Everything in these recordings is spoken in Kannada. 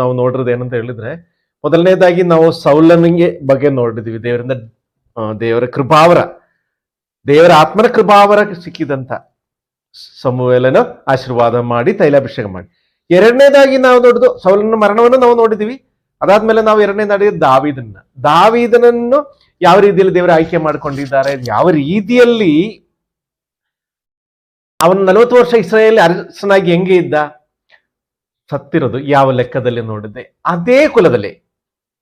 ನಾವು ನೋಡಿರೋದು ಏನಂತ ಹೇಳಿದ್ರೆ, ಮೊದಲನೇದಾಗಿ ನಾವು ಸೌಲನಿಗೆ ಬಗ್ಗೆ ನೋಡಿದ್ವಿ. ದೇವರ ಕೃಪಾವರ, ದೇವರ ಆತ್ಮನ ಕೃಪಾವರ ಸಿಕ್ಕಿದಂತ ಸಮುವೇಲನ ಆಶೀರ್ವಾದ ಮಾಡಿ ತೈಲಾಭಿಷೇಕ ಮಾಡಿ. ಎರಡನೇದಾಗಿ ನಾವು ನೋಡಿದ್ದು ಸೌಲನ ಮರಣವನ್ನು ನಾವು ನೋಡಿದ್ವಿ. ಅದಾದ್ಮೇಲೆ ನಾವು ಎರಡನೇ ನಡೆಯೋದು ದಾವೀದನನ್ನು ಯಾವ ರೀತಿಯಲ್ಲಿ ದೇವರು ಆಯ್ಕೆ ಮಾಡ್ಕೊಂಡಿದ್ದಾರೆ, ಯಾವ ರೀತಿಯಲ್ಲಿ ಅವನು 40 ವರ್ಷ ಇಸ್ರಾಯೇಲ್ ಅರಸನಾಗಿ ಹೆಂಗೆ ಇದ್ದ, ಸತ್ತಿರೋದು ಯಾವ ಲೆಕ್ಕದಲ್ಲಿ ನೋಡಿದ್ದೆ, ಅದೇ ಕುಲದಲ್ಲಿ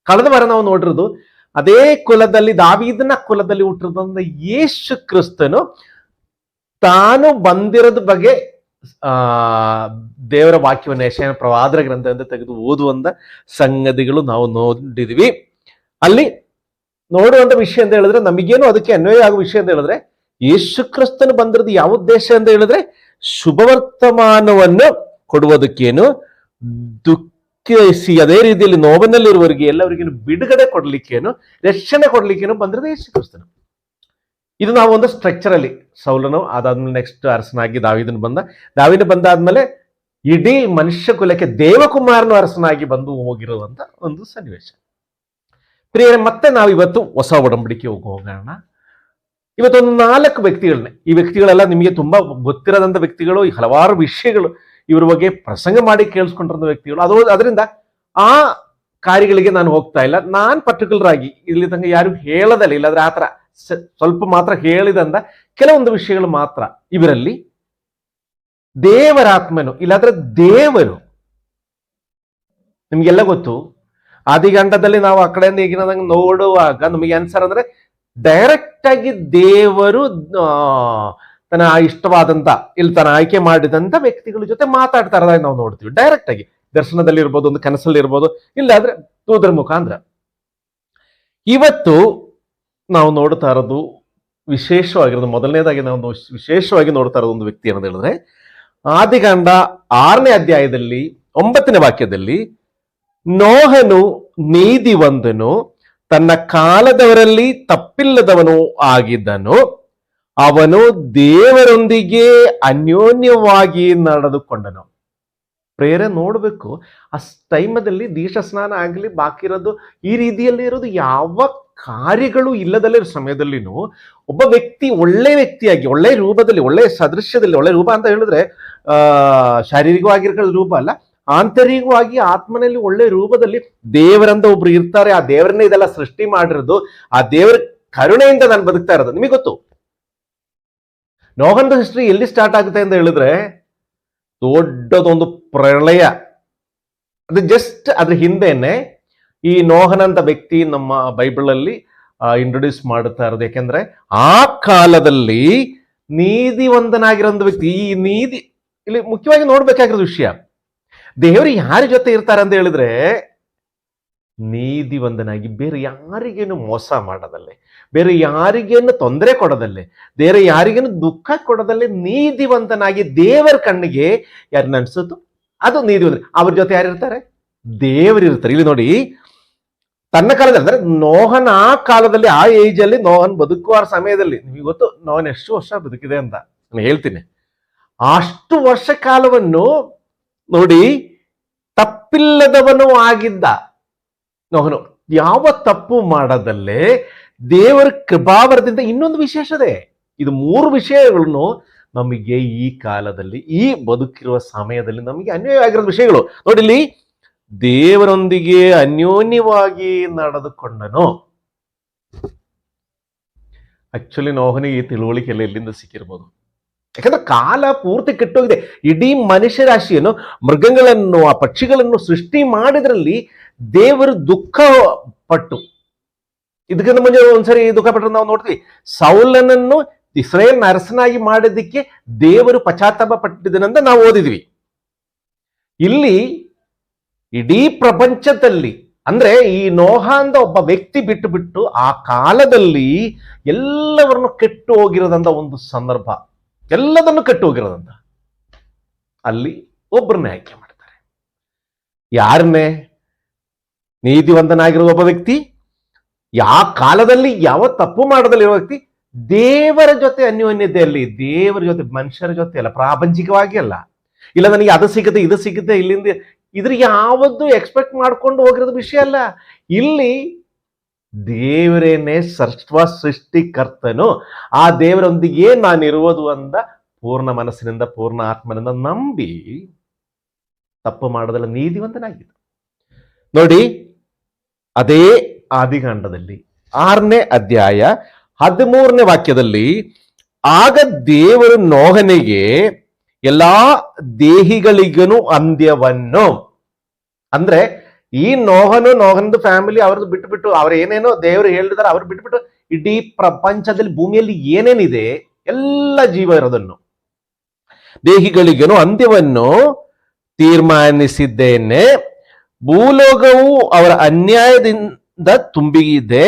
ಕಳೆದ ವಾರ ನಾವು ನೋಡಿರೋದು ಅದೇ ಕುಲದಲ್ಲಿ, ದಾವೀದನ ಕುಲದಲ್ಲಿ ಹುಟ್ಟಿರೋದ್ರಿಂದ ಯೇಸು ಕ್ರಿಸ್ತನು ತಾನು ಬಂದಿರೋದ ಬಗ್ಗೆ ದೇವರ ವಾಕ್ಯವನ್ನು ಯೆಶಾಯನ ಪ್ರವಾದನ ಗ್ರಂಥದಿಂದ ತೆಗೆದು ಓದುವಂತ ಸಂಗತಿಗಳು ನಾವು ನೋಡಿದ್ವಿ. ಅಲ್ಲಿ ನೋಡುವಂತ ವಿಷಯ ಅಂತ ಹೇಳಿದ್ರೆ, ನಮಗೇನು ಅದಕ್ಕೆ ಅನ್ವಯ ಆಗುವ ವಿಷಯ ಅಂತ ಹೇಳಿದ್ರೆ, ಯೇಸು ಕ್ರಿಸ್ತನು ಬಂದಿರೋದು ಯಾವ ಉದ್ದೇಶ ಅಂತ ಹೇಳಿದ್ರೆ, ಶುಭವರ್ತಮಾನವನ್ನು ಕೊಡುವುದಕ್ಕೇನು, ದುಃಖಿಸಿ ಅದೇ ರೀತಿಯಲ್ಲಿ ನೋವಿನಲ್ಲಿರುವವರಿಗೆ ಎಲ್ಲರಿಗೇನು ಬಿಡುಗಡೆ ಕೊಡ್ಲಿಕ್ಕೇನು, ರಕ್ಷಣೆ ಕೊಡ್ಲಿಕ್ಕೇನು ಬಂದಿರೋದು ಯೇಸು ಕ್ರಿಸ್ತನು. ಇದು ನಾವು ಒಂದು ಸ್ಟ್ರಕ್ಚರ್ ಅಲ್ಲಿ, ಸೌಲನು ಅದಾದ್ಮೇಲೆ ನೆಕ್ಸ್ಟ್ ಅರಸನಾಗಿ ದಾವೀದನ ಬಂದಾದ್ಮೇಲೆ ಇಡೀ ಮನುಷ್ಯ ಕುಲಕ್ಕೆ ದೇವಕುಮಾರನು ಅರಸನಾಗಿ ಬಂದು ಹೋಗಿರುವಂತ ಒಂದು ಸನ್ನಿವೇಶ. ಪ್ರಿಯರೇ, ಮತ್ತೆ ನಾವು ಇವತ್ತು ಹೊಸ ಒಡಂಬಡಿಕೆ ಹೋಗೋಣ. ಇವತ್ತೊಂದು 4 ವ್ಯಕ್ತಿಗಳನ್ನ, ಈ ವ್ಯಕ್ತಿಗಳೆಲ್ಲ ನಿಮಗೆ ತುಂಬಾ ಗೊತ್ತಿರೋದಂತ ವ್ಯಕ್ತಿಗಳು, ಹಲವಾರು ವಿಷಯಗಳು ಇವ್ರ ಬಗ್ಗೆ ಪ್ರಸಂಗ ಮಾಡಿ ಕೇಳಿಸ್ಕೊಂಡಿರೋ ವ್ಯಕ್ತಿಗಳು. ಅದರಿಂದ ಆ ಕಾರ್ಯಗಳಿಗೆ ನಾನು ಹೋಗ್ತಾ ಇಲ್ಲ. ನಾನು ಪರ್ಟಿಕ್ಯುಲರ್ ಆಗಿ ಇಲ್ಲಿ ತನಕ ಯಾರು ಹೇಳದಲ್ಲ, ಇಲ್ಲಾಂದ್ರೆ ಆತರ ಸ್ವಲ್ಪ ಮಾತ್ರ ಹೇಳಿದಂತ ಕೆಲವೊಂದು ವಿಷಯಗಳು ಮಾತ್ರ. ಇವರಲ್ಲಿ ದೇವರಾತ್ಮನು, ಇಲ್ಲಾಂದ್ರೆ ದೇವರು, ನಿಮ್ಗೆಲ್ಲ ಗೊತ್ತು, ಆದಿಕಾಂಡದಲ್ಲಿ ನಾವು ಆ ಕಡೆಯಿಂದ ಈಗಿನ ನೋಡುವಾಗ ನಮಗೆ ಆನ್ಸರ್ ಅಂದ್ರೆ ಡೈರೆಕ್ಟ್ ಆಗಿ ದೇವರು ತನ್ನ ಇಷ್ಟವಾದಂತ, ಇಲ್ಲಿ ತನ್ನ ಆಯ್ಕೆ ಮಾಡಿದಂತ ವ್ಯಕ್ತಿಗಳ ಜೊತೆ ಮಾತಾಡ್ತಾ ಇರೋದಾಗಿ ನಾವು ನೋಡ್ತೀವಿ. ಡೈರೆಕ್ಟ್ ಆಗಿ ದರ್ಶನದಲ್ಲಿ ಇರ್ಬೋದು, ಒಂದು ಕನಸಲ್ಲಿ ಇರ್ಬೋದು, ಇಲ್ಲಾಂದ್ರೆ ದೂತರ ಮುಖಾಂತರ. ಇವತ್ತು ನಾವು ನೋಡ್ತಾ ಇರೋದು ವಿಶೇಷವಾಗಿರೋದು, ಮೊದಲನೇದಾಗಿ ನಾವು ವಿಶೇಷವಾಗಿ ನೋಡ್ತಾ ಇರೋದು ಒಂದು ವ್ಯಕ್ತಿ ಅನ್ನೋದು ಹೇಳಿದ್ರೆ, ಆದಿಕಾಂಡ 6ನೇ ಅಧ್ಯಾಯದಲ್ಲಿ 9ನೇ ವಾಕ್ಯದಲ್ಲಿ, ನೋಹನು ನೀತಿವಂತನು, ತನ್ನ ಕಾಲದವರಲ್ಲಿ ತಪ್ಪಿಲ್ಲದವನು ಆಗಿದ್ದನು, ಅವನು ದೇವರೊಂದಿಗೆ ಅನ್ಯೋನ್ಯವಾಗಿ ನಡೆದುಕೊಂಡನು. ಪ್ರೇರೆ ನೋಡ್ಬೇಕು, ಆ ಟೈಮದಲ್ಲಿ ದೀಕ್ಷಾ ಸ್ನಾನ ಆಗಲಿ, ಬಾಕಿ ಇರೋದು ಈ ರೀತಿಯಲ್ಲಿ ಇರೋದು ಯಾವ ಕಾರ್ಯಗಳು ಇಲ್ಲದಲ್ಲೇ ಸಮಯದಲ್ಲಿನೂ ಒಬ್ಬ ವ್ಯಕ್ತಿ ಒಳ್ಳೆ ವ್ಯಕ್ತಿಯಾಗಿ, ಒಳ್ಳೆ ರೂಪದಲ್ಲಿ, ಒಳ್ಳೆ ಸದೃಶ್ಯದಲ್ಲಿ, ಒಳ್ಳೆ ರೂಪ ಅಂತ ಹೇಳಿದ್ರೆ ಶಾರೀರಿಕವಾಗಿರೋ ರೂಪ ಅಲ್ಲ, ಆಂತರಿಕವಾಗಿ ಆತ್ಮನಲ್ಲಿ ಒಳ್ಳೆ ರೂಪದಲ್ಲಿ ದೇವರಂತ ಒಬ್ರು ಇರ್ತಾರೆ. ಆ ದೇವರನ್ನೇ ಇದೆಲ್ಲ ಸೃಷ್ಟಿ ಮಾಡಿರೋದು, ಆ ದೇವರ ಕರುಣೆಯಿಂದ ನಾನು ಬದುಕ್ತಾ ಇರೋದು. ನಿಮಗೆ ಗೊತ್ತು, ನೋಹನ ಹಿಸ್ಟ್ರಿ ಎಲ್ಲಿ ಸ್ಟಾರ್ಟ್ ಆಗುತ್ತೆ ಅಂತ ಹೇಳಿದ್ರೆ, ದೊಡ್ಡದೊಂದು ಪ್ರಳಯ, ಅದು ಜಸ್ಟ್ ಅದ್ರ ಹಿಂದೆನೆ ಈ ನೋಹನಂತ ವ್ಯಕ್ತಿ ನಮ್ಮ ಬೈಬಲ್ ಅಲ್ಲಿ ಇಂಟ್ರೊಡ್ಯೂಸ್ ಮಾಡುತ್ತಾ ಇರೋದು. ಯಾಕೆಂದ್ರೆ ಆ ಕಾಲದಲ್ಲಿ ನೀತಿವಂತನಾಗಿರೋ ವ್ಯಕ್ತಿ, ಈ ನೀತಿ ಇಲ್ಲಿ ಮುಖ್ಯವಾಗಿ ನೋಡ್ಬೇಕಾಗಿರೋ ವಿಷಯ, ದೇವರು ಯಾರ ಜೊತೆ ಇರ್ತಾರೆ ಅಂತ ಹೇಳಿದ್ರೆ, ನೀತಿವಂತನಾಗಿ, ಬೇರೆ ಯಾರಿಗೇನು ಮೋಸ ಮಾಡದಲ್ಲೇ, ಬೇರೆ ಯಾರಿಗೇನು ತೊಂದರೆ ಕೊಡದಲ್ಲೇ, ಬೇರೆ ಯಾರಿಗೇನು ದುಃಖ ಕೊಡದಲ್ಲೇ ನೀತಿವಂತನಾಗಿ ದೇವರ ಕಣ್ಣಿಗೆ ಯಾರನ್ನ ಅನ್ಸುತ್ತೋ ಅದು ನೀತಿವಂತ. ಅವ್ರ ಜೊತೆ ಯಾರಿರ್ತಾರೆ? ದೇವರಿರ್ತಾರೆ. ಇಲ್ಲಿ ನೋಡಿ, ತನ್ನ ಕಾಲದಲ್ಲಿ ಅಂದ್ರೆ ನೋಹನ ಆ ಕಾಲದಲ್ಲಿ, ಆ ಏಜ್ ಅಲ್ಲಿ ನೋಹನ್ ಬದುಕುವ ಸಮಯದಲ್ಲಿ, ನಿಮಗೆ ಗೊತ್ತು ನೋಹನ್ ಎಷ್ಟು ವರ್ಷ ಬದುಕಿದೆ ಅಂತ ನಾನು ಹೇಳ್ತೀನಿ. ಅಷ್ಟು ವರ್ಷ ಕಾಲವನ್ನು ನೋಡಿ, ತಪ್ಪಿಲ್ಲದವನು ಆಗಿದ್ದ ನೋಹನು, ಯಾವ ತಪ್ಪು ಮಾಡದಲ್ಲೇ ದೇವರ ಕೃಪಾವರದಿಂದ. ಇನ್ನೊಂದು ವಿಶೇಷತೆ, ಇದು 3 ವಿಷಯಗಳನ್ನು ನಮಗೆ ಈ ಕಾಲದಲ್ಲಿ, ಈ ಬದುಕಿರುವ ಸಮಯದಲ್ಲಿ ನಮಗೆ ಅನ್ವಯವಾಗಿರೋ ವಿಷಯಗಳು. ನೋಡಿ, ಇಲ್ಲಿ ದೇವರೊಂದಿಗೆ ಅನ್ಯೋನ್ಯವಾಗಿ ನಡೆದುಕೊಂಡನು. ಆಕ್ಚುಲಿ ನೋಹನಿಗೆ ಈ ತಿಳುವಳಿಕೆ ಎಲ್ಲ ಎಲ್ಲಿಂದ ಸಿಕ್ಕಿರ್ಬೋದು? ಯಾಕಂದ್ರೆ ಕಾಲ ಪೂರ್ತಿ ಕೆಟ್ಟೋಗಿದೆ. ಇಡೀ ಮನುಷ್ಯ ರಾಶಿಯನ್ನು, ಮೃಗಗಳನ್ನು, ಆ ಪಕ್ಷಿಗಳನ್ನು ಸೃಷ್ಟಿ ಮಾಡಿದ್ರಲ್ಲಿ ದೇವರು ದುಃಖ ಪಟ್ಟು, ಇದಕ್ಕಿಂತ ಮುಂಚೆ ಒಂದ್ಸರಿ ದುಃಖ ಪಟ್ಟರು ನಾವು ನೋಡ್ತೀವಿ. ಸೌಲನನ್ನು ಇಸ್ರಾಯೇಲ್ ಅರಸನಾಗಿ ಮಾಡಿದ್ದಕ್ಕೆ ದೇವರು ಪಶ್ಚಾತ್ತಾಪ ಪಟ್ಟಿದ್ದನಂತ ನಾವು ಓದಿದ್ವಿ. ಇಲ್ಲಿ ಇಡೀ ಪ್ರಪಂಚದಲ್ಲಿ ಅಂದ್ರೆ ಈ ನೋಹ ಅಂತ ಒಬ್ಬ ವ್ಯಕ್ತಿ ಬಿಟ್ಟು ಆ ಕಾಲದಲ್ಲಿ ಎಲ್ಲವರನ್ನು ಕೆಟ್ಟು ಹೋಗಿರೋದಂತ ಒಂದು ಸಂದರ್ಭ, ಎಲ್ಲದನ್ನು ಕೆಟ್ಟು ಹೋಗಿರೋದಂತ, ಅಲ್ಲಿ ಒಬ್ಬರನ್ನೇ ಆಯ್ಕೆ ಮಾಡ್ತಾರೆ. ಯಾರನ್ನೇ? ನೀತಿವಂತನಾಗಿರುವ ಒಬ್ಬ ವ್ಯಕ್ತಿ, ಯಾವ ಕಾಲದಲ್ಲಿ ಯಾವ ತಪ್ಪು ಮಾಡದಲ್ಲಿರುವ ವ್ಯಕ್ತಿ, ದೇವರ ಜೊತೆ ಅನ್ಯೋನ್ಯತೆಯಲ್ಲಿ, ದೇವರ ಜೊತೆ, ಮನುಷ್ಯರ ಜೊತೆ ಅಲ್ಲ, ಪ್ರಾಪಂಚಿಕವಾಗಿ ಅಲ್ಲ. ಇಲ್ಲ ನನಗೆ ಅದು ಸಿಗುತ್ತೆ ಇದು ಸಿಗುತ್ತೆ, ಇಲ್ಲಿಂದ ಇದ್ರ ಯಾವತ್ತು ಎಕ್ಸ್ಪೆಕ್ಟ್ ಮಾಡ್ಕೊಂಡು ಹೋಗಿರೋದು ವಿಷಯ ಅಲ್ಲ. ಇಲ್ಲಿ ದೇವರೇನೆ ಸರ್ವ ಸೃಷ್ಟಿಕರ್ತನು, ಆ ದೇವರೊಂದಿಗೆ ನಾನಿರುವುದು ಅಂದ ಪೂರ್ಣ ಮನಸ್ಸಿನಿಂದ ಪೂರ್ಣ ಆತ್ಮನಿಂದ ನಂಬಿ ತಪ್ಪು ಮಾಡೋದಲ್ಲ ನೀತಿವಂತನಾಗಿದ್ದು. ನೋಡಿ, ಅದೇ ಆದಿಕಾಂಡದಲ್ಲಿ 6ನೇ ಅಧ್ಯಾಯ 13ನೇ ವಾಕ್ಯದಲ್ಲಿ, ಆಗ ದೇವರು ನೋಹನಿಗೆ ಎಲ್ಲಾ ದೇಹಿಗಳಿಗನು ಅಂದ್ಯವನ್ನು, ಅಂದ್ರೆ ಈ ನೋಹನದು ಫ್ಯಾಮಿಲಿ ಅವ್ರದ್ದು ಬಿಟ್ಟುಬಿಟ್ಟು ಅವ್ರು ಏನೇನೋ ದೇವರು ಹೇಳಿದಾರೆ ಅವ್ರು ಬಿಟ್ಬಿಟ್ಟು ಇಡೀ ಪ್ರಪಂಚದಲ್ಲಿ ಭೂಮಿಯಲ್ಲಿ ಏನೇನಿದೆ ಎಲ್ಲ ಜೀವ ಇರೋದನ್ನು ದೇಹಿಗಳಿಗನು ಅಂತ್ಯವನ್ನು ತೀರ್ಮಾನಿಸಿದ್ದೇನೆ. ಭೂಲೋಕವು ಅವರ ಅನ್ಯಾಯದಿಂದ ತುಂಬಿದೆ.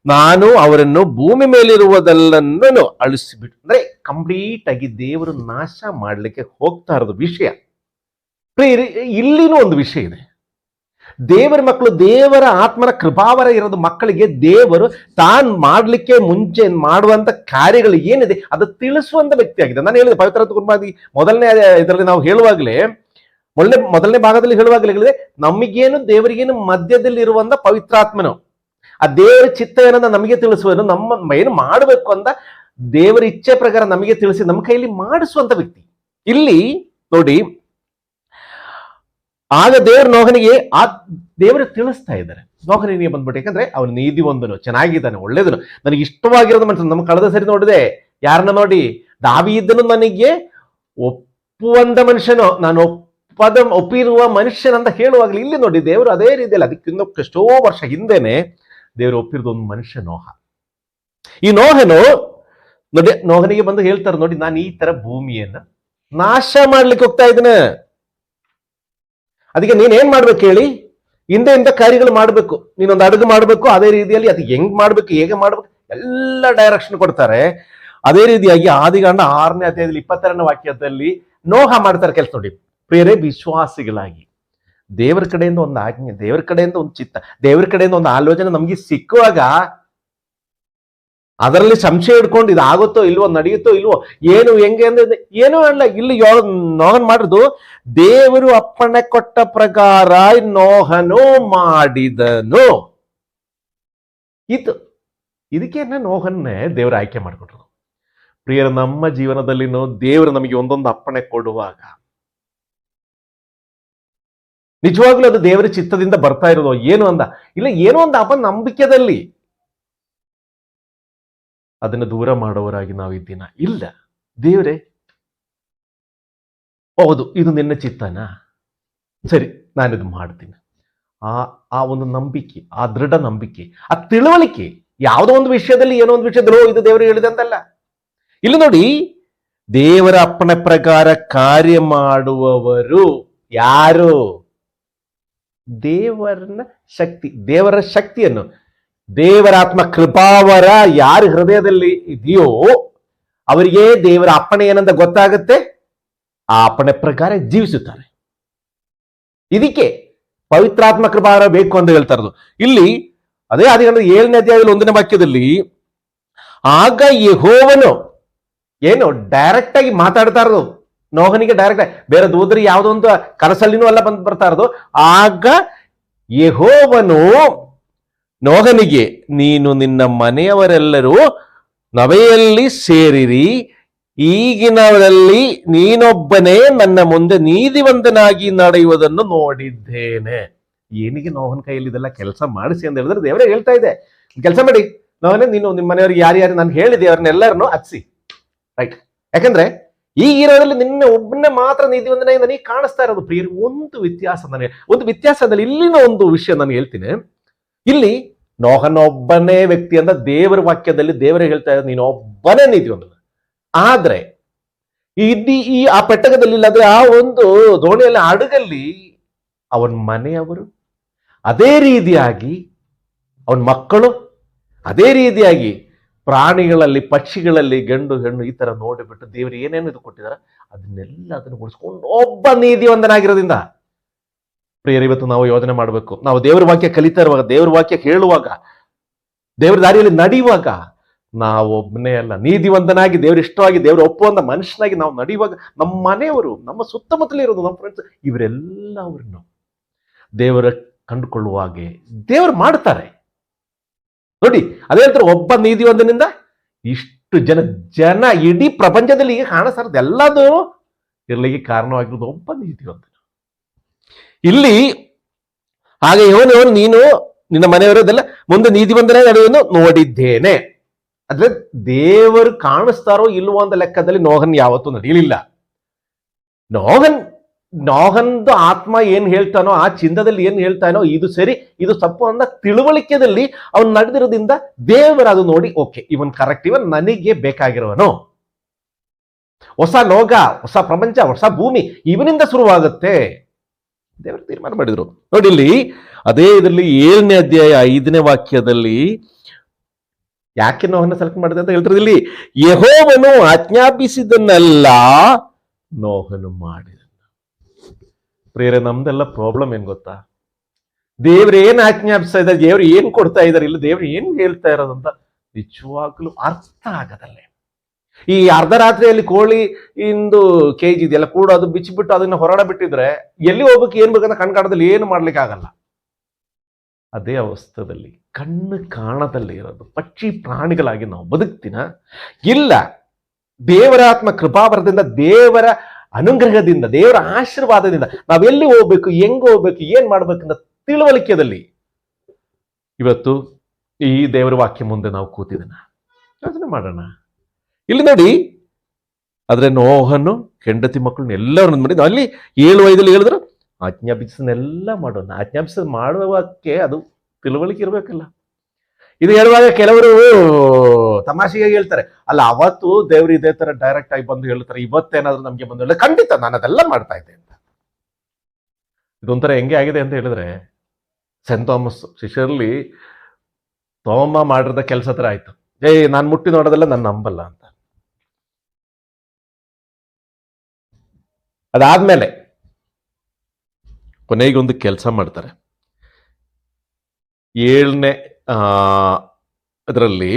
ನಾನು ಅವರನ್ನು ಭೂಮಿ ಮೇಲಿರುವುದೆಲ್ಲನ್ನು ಅಳಿಸಿಬಿಟ್ಟು, ಅಂದ್ರೆ ಕಂಪ್ಲೀಟ್ ಆಗಿ ದೇವರು ನಾಶ ಮಾಡ್ಲಿಕ್ಕೆ ಹೋಗ್ತಾ ಇರೋದು ವಿಷಯ. ಇಲ್ಲಿನೂ ಒಂದು ವಿಷಯ ಇದೆ. ದೇವರ ಮಕ್ಕಳು, ದೇವರ ಆತ್ಮನ ಕೃಪಾವರ ಇರೋದು ಮಕ್ಕಳಿಗೆ ದೇವರು ತಾನು ಮಾಡ್ಲಿಕ್ಕೆ ಮುಂಚೆ ಮಾಡುವಂತ ಕಾರ್ಯಗಳು ಏನಿದೆ ಅದು ತಿಳಿಸುವಂತ ವ್ಯಕ್ತಿ ಆಗಿದೆ. ನಾನು ಹೇಳಿದೆ ಪವಿತ್ರ ಕುರ್ಮಾದಿ ಮೊದಲನೇ ಇದರಲ್ಲಿ ನಾವು ಹೇಳುವಾಗಲೇ ಮೊದಲನೇ ಭಾಗದಲ್ಲಿ ಹೇಳುವಾಗಲೇ ಹೇಳಿದೆ, ನಮಗೇನು ದೇವರಿಗೇನು ಮಧ್ಯದಲ್ಲಿ ಇರುವಂತ ಪವಿತ್ರಾತ್ಮನು ಆ ದೇವರ ಚಿತ್ತ ಏನಂದ ನಮಗೆ ತಿಳಿಸುವನು, ನಮ್ಮ ಏನು ಮಾಡಬೇಕು ಅಂತ ದೇವರ ಇಚ್ಛೆ ಪ್ರಕಾರ ನಮಗೆ ತಿಳಿಸಿ ನಮ್ಮ ಕೈಯಲ್ಲಿ ಮಾಡಿಸುವಂತ ವ್ಯಕ್ತಿ. ಇಲ್ಲಿ ನೋಡಿ, ಆಗ ದೇವರು ನೋಹನಿಗೆ ಆ ದೇವರು ತಿಳಿಸ್ತಾ ಇದ್ದಾರೆ. ನೋಹನಿಗೆ ಬಂದ್ಬಿಟ್ಟು, ಯಾಕಂದ್ರೆ ಅವನು ನೀತಿವಂತನು, ಚೆನ್ನಾಗಿದ್ದಾನೆ, ಒಳ್ಳೇದನು, ನನಗೆ ಇಷ್ಟವಾಗಿರೋದು ಮನುಷ್ಯ. ನಮ್ಮ ಕಳೆದ ಸರಿ ನೋಡಿದೆ, ಯಾರನ್ನ ನೋಡಿ, ದಾವೀದನು ನನಗೆ ಒಪ್ಪುವಂತ ಮನುಷ್ಯನು, ನಾನು ಒಪ್ಪಿರುವ ಮನುಷ್ಯನಂತ ಹೇಳುವಾಗಲಿ ಇಲ್ಲಿ ನೋಡಿ ದೇವರು ಅದೇ ರೀತಿಯಲ್ಲಿ ಅದಕ್ಕಿಂತ ಎಷ್ಟೋ ವರ್ಷ ಹಿಂದೆನೆ ದೇವರು ಒಪ್ಪಿರೋದು ಒಂದು ಮನುಷ್ಯ ನೋಹ. ಈ ನೋಹನು ನೋಡಿ, ನೋಹನಿಗೆ ಬಂದು ಹೇಳ್ತಾರೆ, ನೋಡಿ ನಾನು ಈ ತರ ಭೂಮಿಯನ್ನ ನಾಶ ಮಾಡ್ಲಿಕ್ಕೆ ಹೋಗ್ತಾ ಇದ್ದೇನೆ, ಅದಕ್ಕೆ ನೀನೇನ್ ಮಾಡ್ಬೇಕು ಹೇಳಿ, ಇಂಥ ಇಂಥ ಕಾರ್ಯಗಳು ಮಾಡ್ಬೇಕು, ನೀನೊಂದು ಅಡುಗೆ ಮಾಡ್ಬೇಕು, ಅದೇ ರೀತಿಯಲ್ಲಿ ಅದು ಹೆಂಗ್ ಮಾಡ್ಬೇಕು, ಹೇಗೆ ಮಾಡ್ಬೇಕು, ಎಲ್ಲ ಡೈರೆಕ್ಷನ್ ಕೊಡ್ತಾರೆ. ಅದೇ ರೀತಿಯಾಗಿ ಆದಿಕಾಂಡ 6ನೇ ಅಧ್ಯಾಯದಲ್ಲಿ 22ನೇ ವಾಕ್ಯದಲ್ಲಿ ನೋಹ ಮಾಡ್ತಾರೆ ಕೆಲಸ. ನೋಡಿ ಪ್ರಿಯರೇ, ವಿಶ್ವಾಸಿಗಳಾಗಿ ದೇವರ ಕಡೆಯಿಂದ ಒಂದು ಆಜ್ಞೆ, ದೇವರ ಕಡೆಯಿಂದ ಒಂದು ಚಿತ್ತ, ದೇವರ ಕಡೆಯಿಂದ ಒಂದು ಆಲೋಚನೆ ನಮಗೆ ಸಿಕ್ಕುವಾಗ ಅದರಲ್ಲಿ ಸಂಶಯ ಇಟ್ಕೊಂಡು ಇದಾಗುತ್ತೋ ಇಲ್ವೋ, ನಡೆಯುತ್ತೋ ಇಲ್ವೋ, ಏನು ಹೆಂಗೆ ಅಂದ್ರೆ ಏನೂ ಅಲ್ಲ. ಇಲ್ಲಿ ನೋಹನ್ ಮಾಡಿದ್ದು ದೇವರು ಅಪ್ಪಣೆ ಕೊಟ್ಟ ಪ್ರಕಾರ ನೋಹನು ಮಾಡಿದನು. ಇದಕ್ಕೆ ನೋಹನ್ನೇ ದೇವರು ಆಯ್ಕೆ ಮಾಡಿಕೊಟ್ರು. ಪ್ರಿಯರ, ನಮ್ಮ ಜೀವನದಲ್ಲಿನೂ ದೇವರು ನಮಗೆ ಒಂದೊಂದು ಅಪ್ಪಣೆ ಕೊಡುವಾಗ ನಿಜವಾಗ್ಲೂ ಅದು ದೇವರ ಚಿತ್ತದಿಂದ ಬರ್ತಾ ಇರೋದು ಏನು ಅಂದ ಇಲ್ಲ, ಏನೋ ಒಂದು ಅಪನಂಬಿಕೆದಲ್ಲಿ ಅದನ್ನು ದೂರ ಮಾಡೋರಾಗಿ ನಾವು ಇದ್ದೀನ ಇಲ್ಲ. ದೇವರೇ, ಹೌದು ಇದು ನಿನ್ನ ಚಿತ್ತನಾ, ಸರಿ ನಾನಿದು ಮಾಡ್ತೀನಿ. ಆ ಒಂದು ನಂಬಿಕೆ, ಆ ದೃಢ ನಂಬಿಕೆ, ಆ ತಿಳುವಳಿಕೆ, ಯಾವುದೋ ಒಂದು ವಿಷಯದಲ್ಲಿ ಏನೋ ಒಂದು ವಿಷಯದಲ್ಲಿ ಇದು ದೇವರು ಹೇಳಿದೆ ಅಂತಲ್ಲ. ಇಲ್ಲಿ ನೋಡಿ, ದೇವರ ಅಪ್ಪನ ಪ್ರಕಾರ ಕಾರ್ಯ ಮಾಡುವವರು ಯಾರು? ದೇವರನ್ನ ಶಕ್ತಿ, ದೇವರ ಶಕ್ತಿಯನ್ನು, ದೇವರ ಆತ್ಮ ಕೃಪಾವರ ಯಾರ ಹೃದಯದಲ್ಲಿ ಇದೆಯೋ ಅವರಿಗೆ ದೇವರ ಅಪ್ಪಣೆ ಏನಂತ ಗೊತ್ತಾಗುತ್ತೆ, ಆ ಅಪ್ಪಣೆ ಪ್ರಕಾರ ಜೀವಿಸುತ್ತಾರೆ. ಇದಕ್ಕೆ ಪವಿತ್ರಾತ್ಮ ಕೃಪಾವರ ಬೇಕು ಅಂತ ಹೇಳ್ತಾ ಇರೋದು. ಇಲ್ಲಿ ಅದೇ ಆದಿಕಾಂಡ 7ನೇ ಅಧ್ಯಾಯದಲ್ಲಿ 1ನೇ ವಾಕ್ಯದಲ್ಲಿ, ಆಗ ಯೆಹೋವನು ಏನು ಡೈರೆಕ್ಟ್ ಆಗಿ ಮಾತಾಡ್ತಾ ಇರೋದು ನೋಹನಿಗೆ, ಡೈರೆಕ್ಟ್ ಆಗಿ, ಬೇರೆ ದೂತರು ಯಾವುದೋ ಒಂದು ಕನಸಲ್ಲಿನೂ ಎಲ್ಲ ಬರ್ತಾ ಇರೋದು. ಆಗ ಯೆಹೋವನು ನೋಹನಿಗೆ, ನೀನು ನಿನ್ನ ಮನೆಯವರೆಲ್ಲರೂ ನವೆಯಲ್ಲಿ ಸೇರಿರಿ, ಈಗಿನವರಲ್ಲಿ ನೀನೊಬ್ಬನೇ ನನ್ನ ಮುಂದೆ ನೀತಿವಂತನಾಗಿ ನಡೆಯುವುದನ್ನು ನೋಡಿದ್ದೇನೆ. ಏನಿಗೆ ನೋಹನ ಕೈಯಲ್ಲಿ ಇದೆಲ್ಲ ಕೆಲಸ ಮಾಡಿಸಿ ಅಂತ ಹೇಳಿದ್ರೆ ದೇವರೇ ಹೇಳ್ತಾ ಇದೆ, ಕೆಲಸ ಮಾಡಿ ನೋಹನೇ, ನೀನು ನಿಮ್ಮ ಮನೆಯವ್ರಿಗೆ ಯಾರ್ಯಾರು ನಾನು ಹೇಳಿದೆ ಅವ್ರನ್ನೆಲ್ಲರನ್ನು ಹಚ್ಸಿ, ರೈಟ್. ಯಾಕಂದ್ರೆ ಈಗಿರೋದ್ರಲ್ಲಿ ನಿನ್ನೆ ಒಬ್ಬನೇ ಮಾತ್ರ ನೀತಿವಂತನಾಗಿ ನನಗೆ ಕಾಣಿಸ್ತಾ ಇರೋದು. ಪ್ರಿಯರು, ಒಂದು ವ್ಯತ್ಯಾಸದಲ್ಲಿ ಇಲ್ಲಿನ ಒಂದು ವಿಷಯ ನಾನು ಹೇಳ್ತೀನಿ. ಇಲ್ಲಿ ನೋಹನೊಬ್ಬನೇ ವ್ಯಕ್ತಿ ಅಂತ ದೇವರ ವಾಕ್ಯದಲ್ಲಿ ದೇವರೇ ಹೇಳ್ತಾ ಇದ್ದಾರೆ, ನೀನು ಒಬ್ಬನೇ ನೀತಿವಂತ. ಆದ್ರೆ ಆ ಪೆಟ್ಟಕದಲ್ಲಿ ಇಲ್ಲದ್ರೆ ಆ ಒಂದು ದೋಣಿಯಲ್ಲಿ ಹಡಗಲ್ಲಿ ಅವನ ಮನೆಯವರು, ಅದೇ ರೀತಿಯಾಗಿ ಅವನ ಮಕ್ಕಳು, ಅದೇ ರೀತಿಯಾಗಿ ಪ್ರಾಣಿಗಳಲ್ಲಿ, ಪಕ್ಷಿಗಳಲ್ಲಿ ಗಂಡು ಹೆಣ್ಣು ಈ ತರ ನೋಡಿಬಿಟ್ಟು ದೇವರು ಏನೇನು ಇದು ಕೊಟ್ಟಿದ್ದಾರೆ ಅದನ್ನು ಉಳಿಸ್ಕೊಂಡು ಒಬ್ಬ ನೀತಿವಂತನಾಗಿರೋದ್ರಿಂದ. ಪ್ರಿಯರು, ಇವತ್ತು ನಾವು ಯೋಚನೆ ಮಾಡಬೇಕು. ನಾವು ದೇವರ ವಾಕ್ಯ ಕಲಿತಾ ಇರುವಾಗ, ದೇವರ ವಾಕ್ಯ ಕೇಳುವಾಗ, ದೇವರ ದಾರಿಯಲ್ಲಿ ನಡೆಯುವಾಗ ನಾವು ಒಬ್ಬನೇ ಅಲ್ಲ, ನೀತಿವಂತನಾಗಿ ದೇವರು ಇಷ್ಟವಾಗಿ ದೇವರು ಒಪ್ಪುವಂತ ಮನುಷ್ಯನಾಗಿ ನಾವು ನಡೆಯುವಾಗ ನಮ್ಮ ಮನೆಯವರು, ನಮ್ಮ ಸುತ್ತಮುತ್ತಲೇ ಇರೋದು, ನಮ್ಮ ಫ್ರೆಂಡ್ಸ್, ಇವರೆಲ್ಲವರನ್ನು ದೇವರ ಕಂಡುಕೊಳ್ಳುವ ಹಾಗೆ ದೇವರು ಮಾಡ್ತಾರೆ. ನೋಡಿ, ಅದೇ ಹೇಳ್ತಾರೆ, ಒಬ್ಬ ನೀತಿವಂತನಿಂದ ಇಷ್ಟು ಜನ ಇಡೀ ಪ್ರಪಂಚದಲ್ಲಿ ಈಗ ಕಾಣಿಸ್ತಾರದು ಎಲ್ಲದೂ ಇರ್ಲಿಕ್ಕೆ ಕಾರಣವಾಗಿರೋದು ಒಬ್ಬ ನೀತಿವಂತ. ಇಲ್ಲಿ ಹಾಗೆ ಇವನು ನೀನು ನಿನ್ನ ಮನೆಯವರದೆಲ್ಲ ಮುಂದೆ ನೀತಿವಂತನೇ ನಡೆಯುವುದು ನೋಡಿದ್ದೇನೆ. ಅಂದ್ರೆ ದೇವರು ಕಾಣಿಸ್ತಾರೋ ಇಲ್ವೋ ಅಂತ ಲೆಕ್ಕದಲ್ಲಿ ನೋಹನ್ ಯಾವತ್ತೂ ನಡೆಯಲಿಲ್ಲ. ನೋಹನ್ದು ಆತ್ಮ ಏನ್ ಹೇಳ್ತಾನೋ, ಆ ಚಿಂತದಲ್ಲಿ ಏನ್ ಹೇಳ್ತಾನೋ, ಇದು ಸರಿ ಇದು ತಪ್ಪು ಅಂತ ತಿಳುವಳಿಕೆದಲ್ಲಿ ಅವನ್ ನಡೆದಿರೋದ್ರಿಂದ ದೇವರು ಅದು ನೋಡಿ, ಓಕೆ ಇವನ್ ಕರೆಕ್ಟ್, ಇವನ್ ನನಗೆ ಬೇಕಾಗಿರೋನು. ಹೊಸ ಲೋಕ, ಹೊಸ ಪ್ರಪಂಚ, ಹೊಸ ಭೂಮಿ ಇವನಿಂದ ಶುರುವಾಗುತ್ತೆ. ದೇವರು ತೀರ್ಮಾನ ಮಾಡಿದ್ರು. ನೋಡಿ ಇಲ್ಲಿ ಅದೇ ಇದರಲ್ಲಿ 7ನೇ ಅಧ್ಯಾಯ 5ನೇ ವಾಕ್ಯದಲ್ಲಿ ಯಾಕೆ ನೋಹನ್ನ ಸೆಲೆಕ್ಟ್ ಮಾಡಿದೆ ಅಂತ ಹೇಳ್ತಾರೆ. ಇಲ್ಲಿ ಯೆಹೋವನು ಆಜ್ಞಾಪಿಸಿದನ್ನೆಲ್ಲ ನೋಹನು ಮಾಡಿದ. ಪ್ರಿಯರೇ, ನಮ್ದೆಲ್ಲ ಪ್ರಾಬ್ಲಮ್ ಏನ್ ಗೊತ್ತಾ? ದೇವ್ರು ಏನ್ ಆಜ್ಞಾಪಿಸ್ತಾ ಇದ್ದಾರೆ, ದೇವ್ರು ಏನ್ ಕೊಡ್ತಾ ಇದ್ದಾರೆ, ಇಲ್ಲ ದೇವ್ರು ಏನ್ ಹೇಳ್ತಾ ಇರೋದಂತ ನಿಜವಾಗ್ಲೂ ಅರ್ಥ ಆಗದಲ್ಲೇ. ಈ ಅರ್ಧ ರಾತ್ರಿಯಲ್ಲಿ ಕೋಳಿ ಇಂದು ಕೆಜಿ ಇದೆಲ್ಲ ಕೂಡ ಅದು ಬಿಚ್ಚಿಬಿಟ್ಟು ಅದನ್ನ ಹೊರಡ ಬಿಟ್ಟಿದ್ರೆ ಎಲ್ಲಿ ಹೋಗ್ಬೇಕು, ಏನ್ ಬೇಕಂತ ಕಣ್ಕಾಣದಲ್ಲಿ ಏನು ಮಾಡ್ಲಿಕ್ಕೆ ಆಗಲ್ಲ. ಅದೇ ಅವಸ್ಥದಲ್ಲಿ ಕಣ್ಣು ಕಾಣದಲ್ಲಿ ಇರೋದು ಪಕ್ಷಿ ಪ್ರಾಣಿಗಳಾಗಿ ನಾವು ಬದುಕ್ತೀನ? ಇಲ್ಲ. ದೇವರ ಆತ್ಮ ಕೃಪಾವರದಿಂದ, ದೇವರ ಅನುಗ್ರಹದಿಂದ, ದೇವರ ಆಶೀರ್ವಾದದಿಂದ ನಾವೆಲ್ಲಿ ಹೋಗ್ಬೇಕು, ಹೆಂಗ್ ಹೋಗ್ಬೇಕು, ಏನ್ ಮಾಡ್ಬೇಕಂತ ತಿಳುವಳಿಕೆಯಲ್ಲಿ ಇವತ್ತು ಈ ದೇವರ ವಾಕ್ಯ ಮುಂದೆ ನಾವು ಕೂತಿದನ ಅದನ್ನ ಮಾಡೋಣ. ಇಲ್ಲಿ ನೋಡಿ, ಆದ್ರೆ ನೋಹನು ಹೆಂಡತಿ ಮಕ್ಕಳನ್ನ ಎಲ್ಲರನ್ನ ಮಾಡಿ ಅಲ್ಲಿ 7:5 ಹೇಳಿದ್ರು ಆಜ್ಞಾಪಿಸನ್ನೆಲ್ಲ ಮಾಡೋಣ. ಆಜ್ಞಾಪಿಸ ಮಾಡುವಕ್ಕೆ ಅದು ತಿಳುವಳಿಕೆ ಇರ್ಬೇಕಲ್ಲ. ಇದು ಹೇಳುವಾಗ ಕೆಲವರು ತಮಾಷೆಗೆ ಹೇಳ್ತಾರೆ, ಅಲ್ಲ ಅವತ್ತು ದೇವ್ರು ಇದೇ ತರ ಡೈರೆಕ್ಟ್ ಆಗಿ ಬಂದು ಹೇಳ್ತಾರೆ, ಇವತ್ತೇನಾದ್ರೂ ನಮ್ಗೆ ಬಂದು ಹೇಳ. ಖಂಡಿತ ನಾನು ಅದೆಲ್ಲ ಮಾಡ್ತಾ ಇದ್ದೆ ಅಂತ. ಇದೊಂಥರ ಹೆಂಗೆ ಆಗಿದೆ ಅಂತ ಹೇಳಿದ್ರೆ, ಸೆಂಟ್ ಥಾಮಸ್ ಶಿಷ್ಯರಲ್ಲಿ ತೋಮ ಮಾಡಿರದ ಕೆಲಸ ತರ ಆಯ್ತು. ನಾನು ಮುಟ್ಟಿ ನೋಡೋದೆಲ್ಲ ನಾನು ನಂಬಲ್ಲ ಅಂತ. ಅದಾದ್ಮೇಲೆ ಕೊನೆಗೊಂದು ಕೆಲಸ ಮಾಡ್ತಾರೆ. 7ನೇ ಅದರಲ್ಲಿ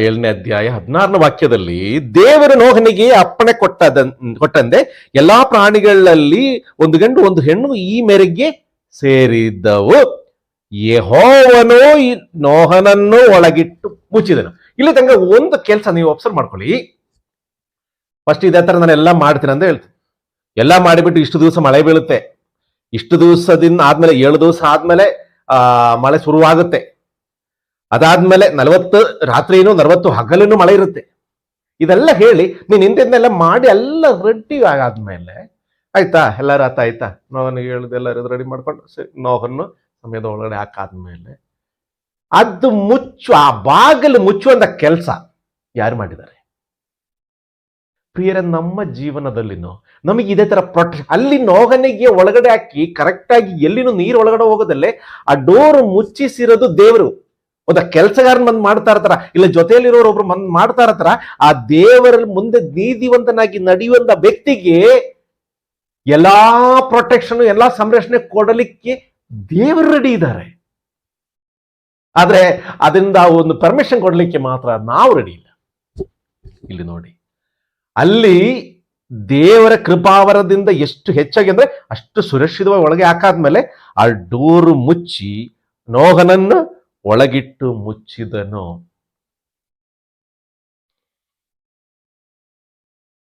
7ನೇ ಅಧ್ಯಾಯ 16ನೇ ವಾಕ್ಯದಲ್ಲಿ ದೇವರು ನೋಹನಿಗೆ ಅಪ್ಪಣೆ ಕೊಟ್ಟಂದೆ ಎಲ್ಲಾ ಪ್ರಾಣಿಗಳಲ್ಲಿ ಒಂದು ಗಂಡು ಒಂದು ಹೆಣ್ಣು ಈ ಮೇರೆಗೆ ಸೇರಿದ್ದವು. ಯೆಹೋವನು ಈ ನೋಹನನ್ನು ಒಳಗಿಟ್ಟು ಮುಚ್ಚಿದನು. ಇಲ್ಲಿ ತನಕ ಒಂದು ಕೆಲಸ ನೀವು ಅಬ್ಸರ್ವ್ ಮಾಡ್ಕೊಳ್ಳಿ. ಫಸ್ಟ್ ಇದೇ ತರ ನಾನು ಎಲ್ಲ ಮಾಡ್ತೀನಿ ಅಂತ ಹೇಳ್ತೀನಿ. ಎಲ್ಲ ಮಾಡಿಬಿಟ್ಟು ಇಷ್ಟು ದಿವಸ ಮಳೆ ಬೀಳುತ್ತೆ, ಇಷ್ಟು ದಿವಸದಿಂದ ಆದ್ಮೇಲೆ 7 ದಿವಸ ಆದ್ಮೇಲೆ ಮಳೆ ಶುರುವಾಗುತ್ತೆ. ಅದಾದ್ಮೇಲೆ 40 ರಾತ್ರಿನೂ 40 ಹಗಲಿನೂ ಮಳೆ ಇರುತ್ತೆ. ಇದೆಲ್ಲ ಹೇಳಿ ನೀನ್ ಹಿಂದೆಲ್ಲ ಮಾಡಿ ಎಲ್ಲ ರೆಡಿ ಆಗಾದ್ಮೇಲೆ ಆಯ್ತಾ, ಎಲ್ಲಾರು ಆಯ್ತಾ, ನೋವನಿಗೆ ಹೇಳುದೆಲ್ಲ ರೆಡಿ ಮಾಡ್ಕೊಂಡು ನೋವನ್ನು ಸಮಯದ ಒಳಗಡೆ ಹಾಕಾದ್ಮೇಲೆ ಅದು ಆ ಬಾಗಿಲು ಮುಚ್ಚುವಂತ ಕೆಲಸ ಯಾರು ಮಾಡಿದ್ದಾರೆ? ಪ್ರಿಯರ, ನಮ್ಮ ಜೀವನದಲ್ಲಿನೂ ನಮಗೆ ಇದೇ ತರ ಪ್ರೊಟೆಕ್ಷನ್. ಅಲ್ಲಿ ನೋಹನಿಗೆ ಒಳಗಡೆ ಹಾಕಿ ಕರೆಕ್ಟ್ ಆಗಿ ಎಲ್ಲಿನೂ ನೀರು ಒಳಗಡೆ ಹೋಗೋದಲ್ಲೇ ಆ ಡೋರ್ ಮುಚ್ಚಿಸಿರೋದು ದೇವರು. ಒಂದ ಕೆಲಸಗಾರನ್ ಬಂದ್ ಮಾಡ್ತಾ ಇರ್ತಾರ, ಇಲ್ಲ ಜೊತೆಯಲ್ಲಿರೋರು ಒಬ್ರು ಮಾಡ್ತಾ ಇರ್ತಾರ. ಆ ದೇವರ ಮುಂದೆ ನೀತಿವಂತನಾಗಿ ನಡೆಯುವಂತ ವ್ಯಕ್ತಿಗೆ ಎಲ್ಲಾ ಪ್ರೊಟೆಕ್ಷನ್, ಎಲ್ಲಾ ಸಂರಕ್ಷಣೆ ಕೊಡಲಿಕ್ಕೆ ದೇವರು ರೆಡಿ ಇದ್ದಾರೆ. ಆದ್ರೆ ಅದರಿಂದ ಒಂದು ಪರ್ಮಿಷನ್ ಕೊಡ್ಲಿಕ್ಕೆ ಮಾತ್ರ ನಾವು ರೆಡಿ ಇಲ್ಲ. ಇಲ್ಲಿ ನೋಡಿ, ಅಲ್ಲಿ ದೇವರ ಕೃಪಾವರದಿಂದ ಎಷ್ಟು ಹೆಚ್ಚಾಗಿ ಅಂದ್ರೆ ಅಷ್ಟು ಸುರಕ್ಷಿತವಾಗಿ ಒಳಗೆ ಹಾಕಾದ್ಮೇಲೆ ಆ ಡೋರು ಮುಚ್ಚಿ ನೋಹನನ್ನು ಒಳಗಿಟ್ಟು ಮುಚ್ಚಿದನು.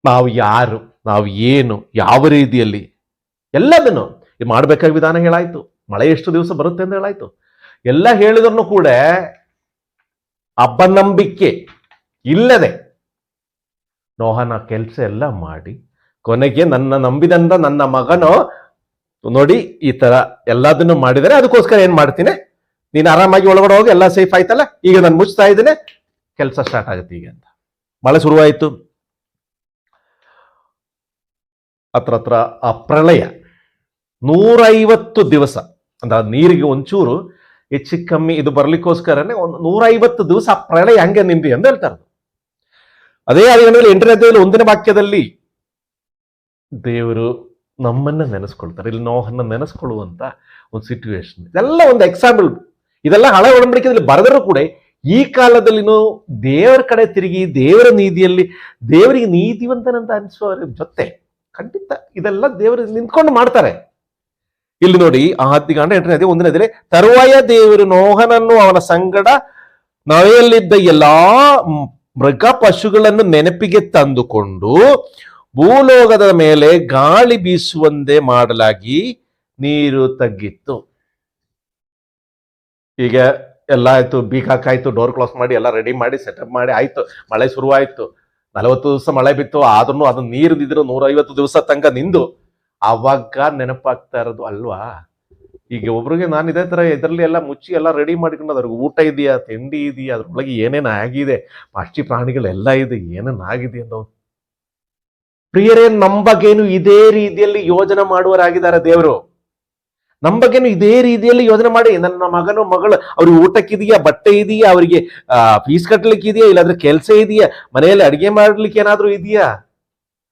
ನಾವು ಯಾರು, ನಾವು ಏನು, ಯಾವ ರೀತಿಯಲ್ಲಿ ಎಲ್ಲದನ್ನು ಮಾಡ್ಬೇಕಾದ ವಿಧಾನ ಹೇಳಾಯ್ತು. ಮಳೆ ಎಷ್ಟು ದಿವಸ ಬರುತ್ತೆ ಅಂತ ಹೇಳಾಯ್ತು. ಎಲ್ಲ ಹೇಳಿದ್ರು ಕೂಡ ಅಪನಂಬಿಕೆ ಇಲ್ಲದೆ ನೋಹನ ಕೆಲಸ ಎಲ್ಲ ಮಾಡಿ ಕೊನೆಗೆ ನನ್ನ ನಂಬಿದಂತ ನನ್ನ ಮಗನು ನೋಡಿ ಈ ತರ ಎಲ್ಲದನ್ನು ಮಾಡಿದರೆ, ಅದಕ್ಕೋಸ್ಕರ ಏನ್ ಮಾಡ್ತೀನಿ, ನೀನು ಆರಾಮಾಗಿ ಒಳಗಡೆ ಹೋಗಿ ಎಲ್ಲ ಸೇಫ್ ಆಯ್ತಲ್ಲ, ಈಗ ನಾನು ಮುಚ್ತಾ ಇದ್ದೇನೆ, ಕೆಲಸ ಸ್ಟಾರ್ಟ್ ಆಗುತ್ತೆ ಈಗ ಅಂತ. ಮಳೆ ಶುರುವಾಯಿತು. ಹತ್ರ ಆ ಪ್ರಳಯ 150 ದಿವಸ ಅಂದ್ರೆ ನೀರಿಗೆ ಒಂಚೂರು ಹೆಚ್ಚು ಕಮ್ಮಿ ಇದು ಬರ್ಲಿಕ್ಕೋಸ್ಕರನೇ 150 ದಿವಸ ಆ ಪ್ರಳಯ ಹಂಗೆ ನಿಂದಿ ಅಂತ ಹೇಳ್ತಾರೆ. ಅದೇ ಅಧಿಕಾರದಲ್ಲಿ 8ನೇ ಅಧ್ಯಾಯದಲ್ಲಿ 1ನೇ ವಾಕ್ಯದಲ್ಲಿ ದೇವರು ನಮ್ಮನ್ನ ನೆನೆಸ್ಕೊಳ್ತಾರೆ. ಇಲ್ಲಿ ನೋಹನ್ನ ನೆನೆಸ್ಕೊಳ್ಳುವಂತ ಒಂದು ಸಿಚುವೇಶನ್. ಇದೆಲ್ಲ ಒಂದು ಎಕ್ಸಾಂಪಲ್. ಇದೆಲ್ಲ ಹಳೆ ಒಡಂಬಡಿಕೆಯಲ್ಲಿ ಬರೆದರೂ ಕೂಡ ಈ ಕಾಲದಲ್ಲಿನೂ ದೇವರ ಕಡೆ ತಿರುಗಿ ದೇವರ ನೀತಿಯಲ್ಲಿ ದೇವರಿಗೆ ನೀತಿವಂತನಂತ ಅನಿಸುವವರ ಜೊತೆ ಖಂಡಿತ ಇದೆಲ್ಲ ದೇವರು ನಿಂತ್ಕೊಂಡು ಮಾಡ್ತಾರೆ. ಇಲ್ಲಿ ನೋಡಿ 8ನೇ 1ನೇ ತರುವಾಯ ದೇವರು ನೋಹನನ್ನು ಅವನ ಸಂಗಡ ನವೆಯಲ್ಲಿದ್ದ ಎಲ್ಲಾ ಮೃಗ ಪಶುಗಳನ್ನು ನೆನಪಿಗೆ ತಂದುಕೊಂಡು ಭೂಲೋಕದ ಮೇಲೆ ಗಾಳಿ ಬೀಸುವಂತೆ ಮಾಡಲಾಗಿ ನೀರು ತಗ್ಗಿತ್ತು. ಈಗ ಎಲ್ಲ ಆಯ್ತು, ಬೀಕ್ ಹಾಕಾಯ್ತು, ಡೋರ್ ಕ್ಲೋಸ್ ಮಾಡಿ ಎಲ್ಲ ರೆಡಿ ಮಾಡಿ ಸೆಟಪ್ ಮಾಡಿ ಆಯ್ತು, ಮಳೆ ಶುರುವಾಯ್ತು. 40 ದಿವಸ ಮಳೆ ಬಿತ್ತು, ಆದ್ರೂ ಅದನ್ನ ನೀರು ಇದ್ರು 150 ದಿವಸ ತನಕ ನಿಂದು ಅವಾಗ ನೆನಪಾಗ್ತಾ ಇರೋದು ಅಲ್ವಾ. ಈಗ ಒಬ್ರಿಗೆ ನಾನು ಇದೇ ತರ ಇದರಲ್ಲಿ ಎಲ್ಲ ಮುಚ್ಚಿ ಎಲ್ಲ ರೆಡಿ ಮಾಡಿಕೊಂಡು ಅದ್ರಿಗೆ ಊಟ ಇದೆಯಾ, ತಿಂಡಿ ಇದೆಯಾ, ಅದ್ರೊಳಗೆ ಏನೇನು ಆಗಿದೆ, ಪಕ್ಷಿ ಪ್ರಾಣಿಗಳೆಲ್ಲ ಇದೆ, ಏನೇನು ಆಗಿದೆ ಅನ್ನೋ. ಪ್ರಿಯರೇ, ನಮ್ಮ ಬಗ್ಗೆನು ಇದೇ ರೀತಿಯಲ್ಲಿ ಯೋಜನೆ ಮಾಡುವರಾಗಿದ್ದಾರೆ ದೇವರು. ನಮ್ಮ ಬಗ್ಗೆನು ಇದೇ ರೀತಿಯಲ್ಲಿ ಯೋಜನೆ ಮಾಡಿ, ನನ್ನ ಮಗನು ಮಗಳು ಅವ್ರಿಗೆ ಊಟಕ್ಕಿದೆಯಾ, ಬಟ್ಟೆ ಇದೆಯಾ, ಅವರಿಗೆ ಫೀಸ್ ಕಟ್ಟಲಿಕ್ಕೆ ಇದೆಯಾ, ಇಲ್ಲಾಂದ್ರೆ ಕೆಲಸ ಇದೆಯಾ, ಮನೆಯಲ್ಲಿ ಅಡಿಗೆ ಮಾಡ್ಲಿಕ್ಕೆ ಏನಾದ್ರೂ ಇದೆಯಾ,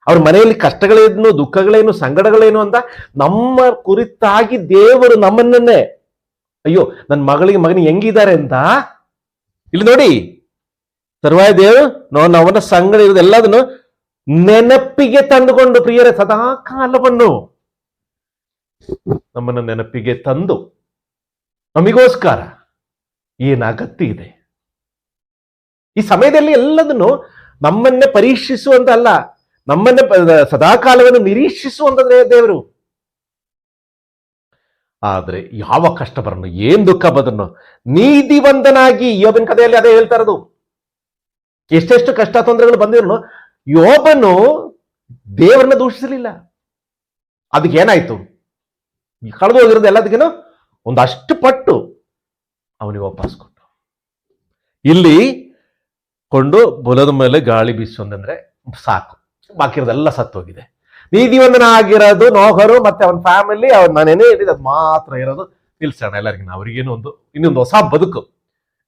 ಅವ್ರ ಮನೆಯಲ್ಲಿ ಕಷ್ಟಗಳೇನು, ದುಃಖಗಳೇನು, ಸಂಗಡಗಳೇನು ಅಂತ ನಮ್ಮ ಕುರಿತಾಗಿ ದೇವರು ನಮ್ಮನ್ನೇ, ಅಯ್ಯೋ ನನ್ನ ಮಗನಿಗೆ ಹೆಂಗಿದ್ದಾರೆ ಅಂತ ಇಲ್ಲಿ ನೋಡಿ, ತರುವಾಯ ದೇವರು ಅವನ ಸಂಗಡ ಇರೋದು ಎಲ್ಲದನ್ನು ನೆನಪಿಗೆ ತಂದುಕೊಂಡು, ಪ್ರಿಯರೇ, ಸದಾ ಕಾಲವನ್ನು ನಮ್ಮನ್ನ ನೆನಪಿಗೆ ತಂದು ನಮಗೋಸ್ಕರ ಏನ್ ಅಗತ್ಯ ಇದೆ ಈ ಸಮಯದಲ್ಲಿ ಎಲ್ಲದನ್ನು ನಮ್ಮನ್ನೇ ಪರೀಕ್ಷಿಸುವಂತ ಅಲ್ಲ, ನಮ್ಮನ್ನೇ ಸದಾಕಾಲವನ್ನು ನಿರೀಕ್ಷಿಸುವಂತಂದ್ರೆ ದೇವರು. ಆದ್ರೆ ಯಾವ ಕಷ್ಟ ಬರನು, ಏನ್ ದುಃಖ ಬದನು, ನೀತಿವಂತನಾಗಿ ಯೋಬನ ಕಥೆಯಲ್ಲಿ ಅದೇ ಹೇಳ್ತಾ ಇರೋದು. ಎಷ್ಟೆಷ್ಟು ಕಷ್ಟ ತೊಂದರೆಗಳು ಬಂದಿರನು, ಯೋಬನು ದೇವರನ್ನ ದೂಷಿಸಲಿಲ್ಲ. ಅದಕ್ಕೆ ಏನಾಯ್ತು, ಕಳೆದು ಹೋಗಿರೋದು ಎಲ್ಲದಕ್ಕೇನು ಒಂದಷ್ಟು ಪಟ್ಟು ಅವನಿಗೆ ವಾಪಸ್ ಕೊಟ್ಟು, ಇಲ್ಲಿ ಕೊಂಡು ಬುಲದ ಮೇಲೆ ಗಾಳಿ ಬೀಸೊಂದಂದ್ರೆ ಸಾಕು, ಬಾಕಿರೋದೆಲ್ಲ ಸತ್ತೋಗಿದೆ. ನೀತಿವಂತನ ಆಗಿರೋದು ನೋಹರು ಮತ್ತೆ ಅವನ ಫ್ಯಾಮಿಲಿ, ಅವ್ರು ನಾನೇನೇ ಹೇಳಿದ ಅದು ಮಾತ್ರ ಇರೋದು. ನಿಲ್ಸೋಣ ಎಲ್ಲರಿಗೂ, ಅವ್ರಿಗೇನು ಇನ್ನೊಂದು ಹೊಸ ಬದುಕು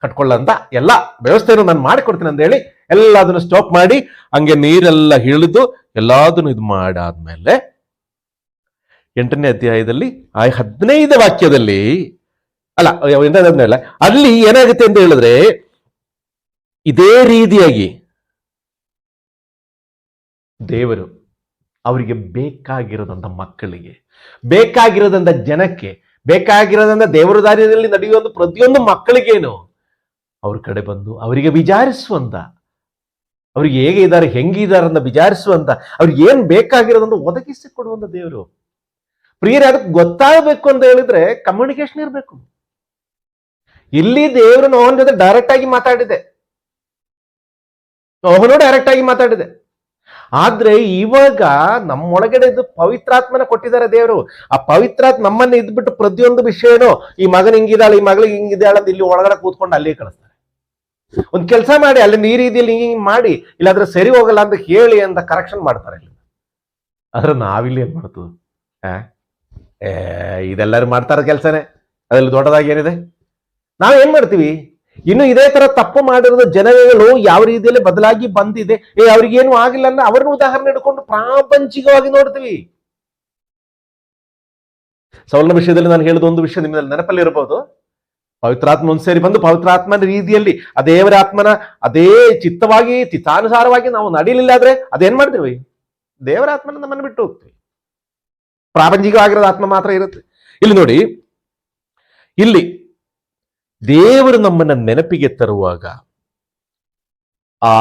ಕಟ್ಕೊಳ್ಳಂತ ಎಲ್ಲ ವ್ಯವಸ್ಥೆಯನ್ನು ನಾನು ಮಾಡಿಕೊಡ್ತೀನಿ ಅಂತ ಹೇಳಿ ಎಲ್ಲದನ್ನು ಸ್ಟಾಪ್ ಮಾಡಿ ಹಂಗೆ ನೀರೆಲ್ಲ ಇಳಿದು ಎಲ್ಲದನ್ನು ಇದು ಮಾಡಾದ್ಮೇಲೆ 8ನೇ ಅಧ್ಯಾಯದಲ್ಲಿ 15 ವಾಕ್ಯದಲ್ಲಿ ಅಲ್ಲ 8ನೇ ಅಧ್ಯಾಯ ಅಲ್ಲಿ ಏನಾಗುತ್ತೆ ಅಂತ ಹೇಳಿದ್ರೆ, ಇದೇ ರೀತಿಯಾಗಿ ದೇವರು ಅವರಿಗೆ ಬೇಕಾಗಿರೋದಂತ ಮಕ್ಕಳಿಗೆ, ಬೇಕಾಗಿರೋದಂತ ಜನಕ್ಕೆ, ಬೇಕಾಗಿರೋದಂತ ದೇವರ ದಾರಿಯಲ್ಲಿ ನಡೆಯುವಂತ ಪ್ರತಿಯೊಂದು ಮಕ್ಕಳಿಗೇನು ಅವ್ರ ಕಡೆ ಬಂದು ಅವರಿಗೆ ವಿಚಾರಿಸುವಂತ, ಅವ್ರಿಗೆ ಹೇಗೆ ಇದ್ದಾರೆ, ಹೆಂಗಿದ್ದಾರೆ ಅಂತ ವಿಚಾರಿಸುವಂತ, ಅವ್ರಿಗೆ ಏನ್ ಬೇಕಾಗಿರೋದಂತ ಒದಗಿಸಿ ಕೊಡುವಂತ ದೇವರು. ಪ್ರಿಯರೇ, ಅದಕ್ಕೆ ಗೊತ್ತಾಗಬೇಕು ಅಂತ ಹೇಳಿದ್ರೆ ಕಮ್ಯುನಿಕೇಶನ್ ಇರಬೇಕು. ಇಲ್ಲಿ ದೇವರು ನೋಹನ ಜೊತೆ ಡೈರೆಕ್ಟ್ ಆಗಿ ಮಾತಾಡಿದೆ, ನೋಹನು ಡೈರೆಕ್ಟ್ ಆಗಿ ಮಾತಾಡಿದೆ. ಆದ್ರೆ ಇವಾಗ ನಮ್ಮೊಳಗಡೆ ಇದು ಪವಿತ್ರಾತ್ಮನ ಕೊಟ್ಟಿದ್ದಾರೆ ದೇವರು. ಆ ಪವಿತ್ರಾತ್ಮ ನಮ್ಮನ್ನ ಇದ್ಬಿಟ್ಟು ಪ್ರತಿಯೊಂದು ವಿಷಯನೂ, ಈ ಮಗನ ಹಿಂಗಿದ್ದಾಳೆ, ಈ ಮಗಳಿಗೆ ಹಿಂಗಿದ್ದಾಳೆ ಅಂತ ಇಲ್ಲಿ ಒಳಗಡೆ ಕೂತ್ಕೊಂಡು ಅಲ್ಲಿಯೇ ಕಳಿಸ್ತಾರೆ. ಒಂದ್ ಕೆಲಸ ಮಾಡಿ ಅಲ್ಲಿ ಈ ರೀತಿಯಲ್ಲಿ ಹಿಂಗ್ ಮಾಡಿ, ಇಲ್ಲಾಂದ್ರೆ ಸರಿ ಹೋಗಲ್ಲ ಅಂತ ಹೇಳಿ ಅಂತ ಕರೆಕ್ಷನ್ ಮಾಡ್ತಾರೆ. ಆದ್ರೆ ನಾವಿಲ್ಲಿ ಏನ್ ಮಾಡ್ತೀವಿ, ಇದೆಲ್ಲರೂ ಮಾಡ್ತಾರ ಕೆಲಸನೇ, ಅದ್ರಲ್ಲಿ ದೊಡ್ಡದಾಗಿ ಏನಿದೆ. ನಾವೇನ್ ಮಾಡ್ತೀವಿ, ಇನ್ನು ಇದೇ ತರ ತಪ್ಪು ಮಾಡಿರೋದು ಜನಗಳು ಯಾವ ರೀತಿಯಲ್ಲಿ ಬದಲಾಗಿ ಬಂದಿದೆ, ಅವ್ರಿಗೇನು ಆಗಿಲ್ಲ ಅಂದ್ರೆ ಅವ್ರನ್ನ ಉದಾಹರಣೆ ಹಿಡ್ಕೊಂಡು ಪ್ರಾಪಂಚಿಕವಾಗಿ ನೋಡ್ತೀವಿ. ಸೌಲನ ವಿಷಯದಲ್ಲಿ ನಾನು ಹೇಳಿದ ಒಂದು ವಿಷಯ ನಿಮ್ಮಲ್ಲಿ ನೆನಪಲ್ಲಿ ಇರಬಹುದು. ಪವಿತ್ರಾತ್ಮ ಒಂದ್ ಸೇರಿ ಬಂದು ಪವಿತ್ರಾತ್ಮನ ರೀತಿಯಲ್ಲಿ ಆ ದೇವರ ಆತ್ಮನ ಅದೇ ಚಿತ್ತವಾಗಿ ಚಿತ್ತಾನುಸಾರವಾಗಿ ನಾವು ನಡೀಲಿಲ್ಲ ಆದ್ರೆ ಅದೇನ್ ಮಾಡ್ತೀವಿ, ದೇವರ ಆತ್ಮನ ನಮ್ಮನ್ನು ಬಿಟ್ಟು ಹೋಗ್ತೀವಿ. ಪ್ರಾಪಂಚಿಕವಾಗಿರೋದು ಆತ್ಮ ಮಾತ್ರ ಇರುತ್ತೆ. ಇಲ್ಲಿ ನೋಡಿ, ಇಲ್ಲಿ ದೇವರು ನಮ್ಮನ್ನ ನೆನಪಿಗೆ ತರುವಾಗ ಆ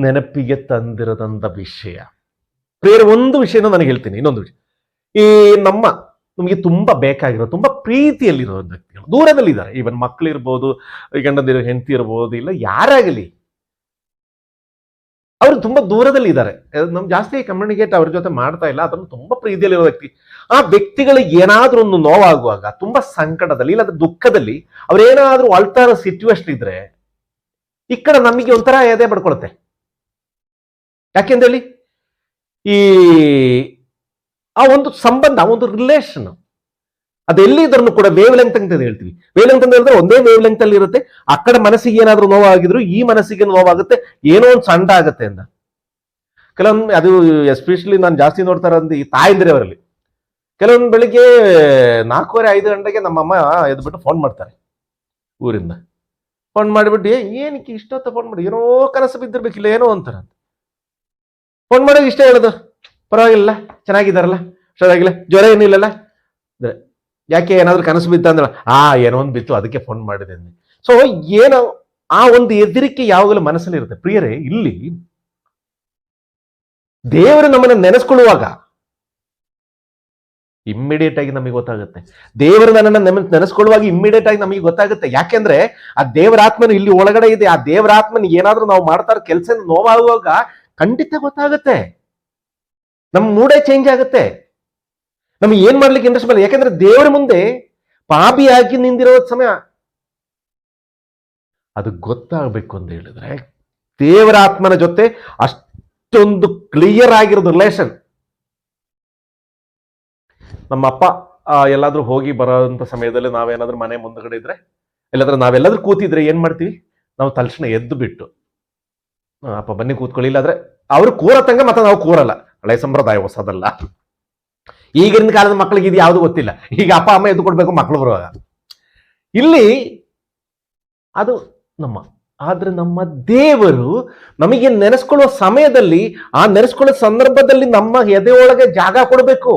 ನೆನಪಿಗೆ ತಂದಿರದಂತ ವಿಷಯ, ಬೇರೆ ಒಂದು ವಿಷಯನ ನನಗೆ ಹೇಳ್ತೀನಿ. ಇನ್ನೊಂದು ವಿಷಯ, ಈ ನಮಗೆ ತುಂಬಾ ಬೇಕಾಗಿರೋ, ತುಂಬಾ ಪ್ರೀತಿಯಲ್ಲಿರೋ ವ್ಯಕ್ತಿಗಳು ದೂರದಲ್ಲಿದ್ದಾರೆ. ಈವನ್ ಮಕ್ಕಳಿರ್ಬೋದು, ಗಂಡಂದಿರೋ ಹೆಂಡತಿ ಇರ್ಬೋದು, ಇಲ್ಲ ಯಾರಾಗಲಿ, ಅವರು ತುಂಬಾ ದೂರದಲ್ಲಿ ಇದ್ದಾರೆ. ನಮ್ಗೆ ಜಾಸ್ತಿ ಕಮ್ಯುನಿಕೇಟ್ ಅವ್ರ ಜೊತೆ ಮಾಡ್ತಾ ಇಲ್ಲ. ಅದನ್ನು ತುಂಬಾ ಪ್ರೀತಿಯಲ್ಲಿರೋ ವ್ಯಕ್ತಿ, ಆ ವ್ಯಕ್ತಿಗಳಿಗೆ ಏನಾದ್ರೂ ಒಂದು ನೋವಾಗುವಾಗ, ತುಂಬಾ ಸಂಕಟದಲ್ಲಿ ಇಲ್ಲಾಂದ್ರೆ ದುಃಖದಲ್ಲಿ ಅವ್ರೇನಾದ್ರೂ ಅಳ್ತಾ ಇರೋ ಸಿಚುವೇಶನ್ ಇದ್ರೆ ಈ ಕಡೆ ನಮಗೆ ಒಂಥರ ಎದೆ ಪಡ್ಕೊಳುತ್ತೆ. ಯಾಕೆಂದೇಳಿ, ಈ ಆ ಒಂದು ಸಂಬಂಧ, ಆ ಒಂದು ರಿಲೇಷನ್ ಅದೆಲ್ಲಿದ್ರೂ ಕೂಡ ವೇವ್ ಲೆಂತ್ ಅಂತ ಹೇಳ್ತೀವಿ. ವೇವ್ ಲೆಂತ್ ಅಂತ ಹೇಳಿದ್ರೆ ಒಂದೇ ವೇವ್ ಲೆಂತ್ ಅಲ್ಲಿ ಇರುತ್ತೆ. ಆ ಕಡೆ ಮನಸ್ಸಿಗೆ ಏನಾದ್ರೂ ನೋವಾಗಿದ್ರು ಈ ಮನಸ್ಸಿಗೆ ನೋವಾಗುತ್ತೆ, ಏನೋ ಒಂದು ಸಣ್ಣ ಆಗುತ್ತೆ ಅಂತ. ಕೆಲವೊಂದು ಅದು ಎಸ್ಪೆಷಲಿ ನಾನು ಜಾಸ್ತಿ ನೋಡ್ತಾ ಇರೋದು ಈ ತಾಯಂದಿರೇ ಅವರಲ್ಲಿ. ಕೆಲವೊಂದು ಬೆಳಿಗ್ಗೆ 4:30-5 ಗಂಟೆಗೆ ನಮ್ಮಮ್ಮ ಎದ್ಬಿಟ್ಟು ಫೋನ್ ಮಾಡ್ತಾರೆ ಊರಿಂದ. ಫೋನ್ ಮಾಡಿಬಿಟ್ಟು ಏನಕ್ಕೆ ಇಷ್ಟೊತ್ತ ಫೋನ್ ಮಾಡಿ, ಏನೋ ಕನಸು ಬಿದ್ದಿರ್ಬೇಕಿಲ್ಲ ಏನೋ ಅಂತಾರ. ಫೋನ್ ಮಾಡೋದು ಇಷ್ಟ ಹೇಳೋದು, ಪರವಾಗಿಲ್ಲ ಚೆನ್ನಾಗಿದ್ದಾರಲ್ಲ, ಹುಷಾರಾಗಿಲ್ಲ, ಜ್ವರ ಏನಿಲ್ಲಲ್ಲ. ಯಾಕೆ ಏನಾದ್ರು ಕನಸು ಬಿತ್ತ ಅಂದ್ರೆ ಏನೋ ಒಂದು ಬಿತ್ತು ಅದಕ್ಕೆ ಫೋನ್ ಮಾಡಿದೆ. ಸೊ ಏನೋ ಆ ಒಂದು ಹೆದರಿಕೆ ಯಾವಾಗಲೂ ಮನಸ್ಸಲ್ಲಿ ಇರುತ್ತೆ. ಪ್ರಿಯರೇ, ಇಲ್ಲಿ ದೇವರು ನಮ್ಮನ್ನು ನೆನೆಸ್ಕೊಳ್ಳುವಾಗ ಇಮ್ಮಿಡಿಯೇಟ್ ಆಗಿ ನಮಗೆ ಗೊತ್ತಾಗುತ್ತೆ. ದೇವರು ನನ್ನನ್ನು ನೆನೆಸ್ಕೊಳ್ಳುವಾಗ ಇಮ್ಮಿಡಿಯೇಟ್ ಆಗಿ ನಮಗೆ ಗೊತ್ತಾಗುತ್ತೆ. ಯಾಕೆಂದ್ರೆ ಆ ದೇವರಾತ್ಮನು ಇಲ್ಲಿ ಒಳಗಡೆ ಇದೆ. ಆ ದೇವರಾತ್ಮನ ಏನಾದ್ರೂ ನಾವು ಮಾಡ್ತಾ ಇರೋ ಕೆಲಸ ನೋವಾಗುವಾಗ ಖಂಡಿತ ಗೊತ್ತಾಗುತ್ತೆ. ನಮ್ಮ ಮೂಡೇ ಚೇಂಜ್ ಆಗುತ್ತೆ. ನಮಗೆ ಏನ್ ಮಾಡ್ಲಿಕ್ಕೆ ಇಂಟ್ರೆಸ್ಟ್ ಬರಲ್ಲ. ಯಾಕಂದ್ರೆ ದೇವರ ಮುಂದೆ ಪಾಪಿಯಾಗಿ ನಿಂದಿರೋ ಸಮಯ ಅದು ಗೊತ್ತಾಗಬೇಕು ಅಂತ ಹೇಳಿದ್ರೆ ದೇವರಾತ್ಮನ ಜೊತೆ ಅಷ್ಟೊಂದು ಕ್ಲಿಯರ್ ಆಗಿರೋದು ರಿಲೇಷನ್. ನಮ್ಮ ಅಪ್ಪ ಎಲ್ಲಾದ್ರೂ ಹೋಗಿ ಬರೋಂಥ ಸಮಯದಲ್ಲಿ ನಾವೇನಾದ್ರೂ ಮನೆ ಮುಂದಗಡೆ ಇದ್ರೆ ಇಲ್ಲಾಂದ್ರೆ ನಾವೆಲ್ಲಾದ್ರೂ ಕೂತಿದ್ರೆ ಏನ್ ಮಾಡ್ತೀವಿ, ನಾವು ತಕ್ಷಣ ಎದ್ದು ಬಿಟ್ಟು ಅಪ್ಪ ಬನ್ನಿ ಕೂತ್ಕೊಳ್ಳಿ, ಇಲ್ಲಾಂದ್ರೆ ಅವ್ರು ಕೂರತಂಗ ಮತ್ತೆ ನಾವು ಕೂರಲ್ಲ. ಹಳೆ ಸಂಪ್ರದಾಯ, ಹೊಸದಲ್ಲ. ಈಗಿನ ಕಾಲದ ಮಕ್ಕಳಿಗೆ ಇದು ಯಾವುದು ಗೊತ್ತಿಲ್ಲ. ಈಗ ಅಪ್ಪ ಅಮ್ಮ ಎದ್ದು ಕೊಡ್ಬೇಕು ಮಕ್ಕಳು ಬರುವಾಗ. ಇಲ್ಲಿ ಅದು ಆದ್ರೆ ನಮ್ಮ ದೇವರು ನಮಗೆ ನೆನೆಸ್ಕೊಳ್ಳುವ ಸಮಯದಲ್ಲಿ, ಆ ನೆನೆಸ್ಕೊಳ್ಳೋ ಸಂದರ್ಭದಲ್ಲಿ ನಮ್ಮ ಎದೆಯೊಳಗೆ ಜಾಗ ಕೊಡಬೇಕು.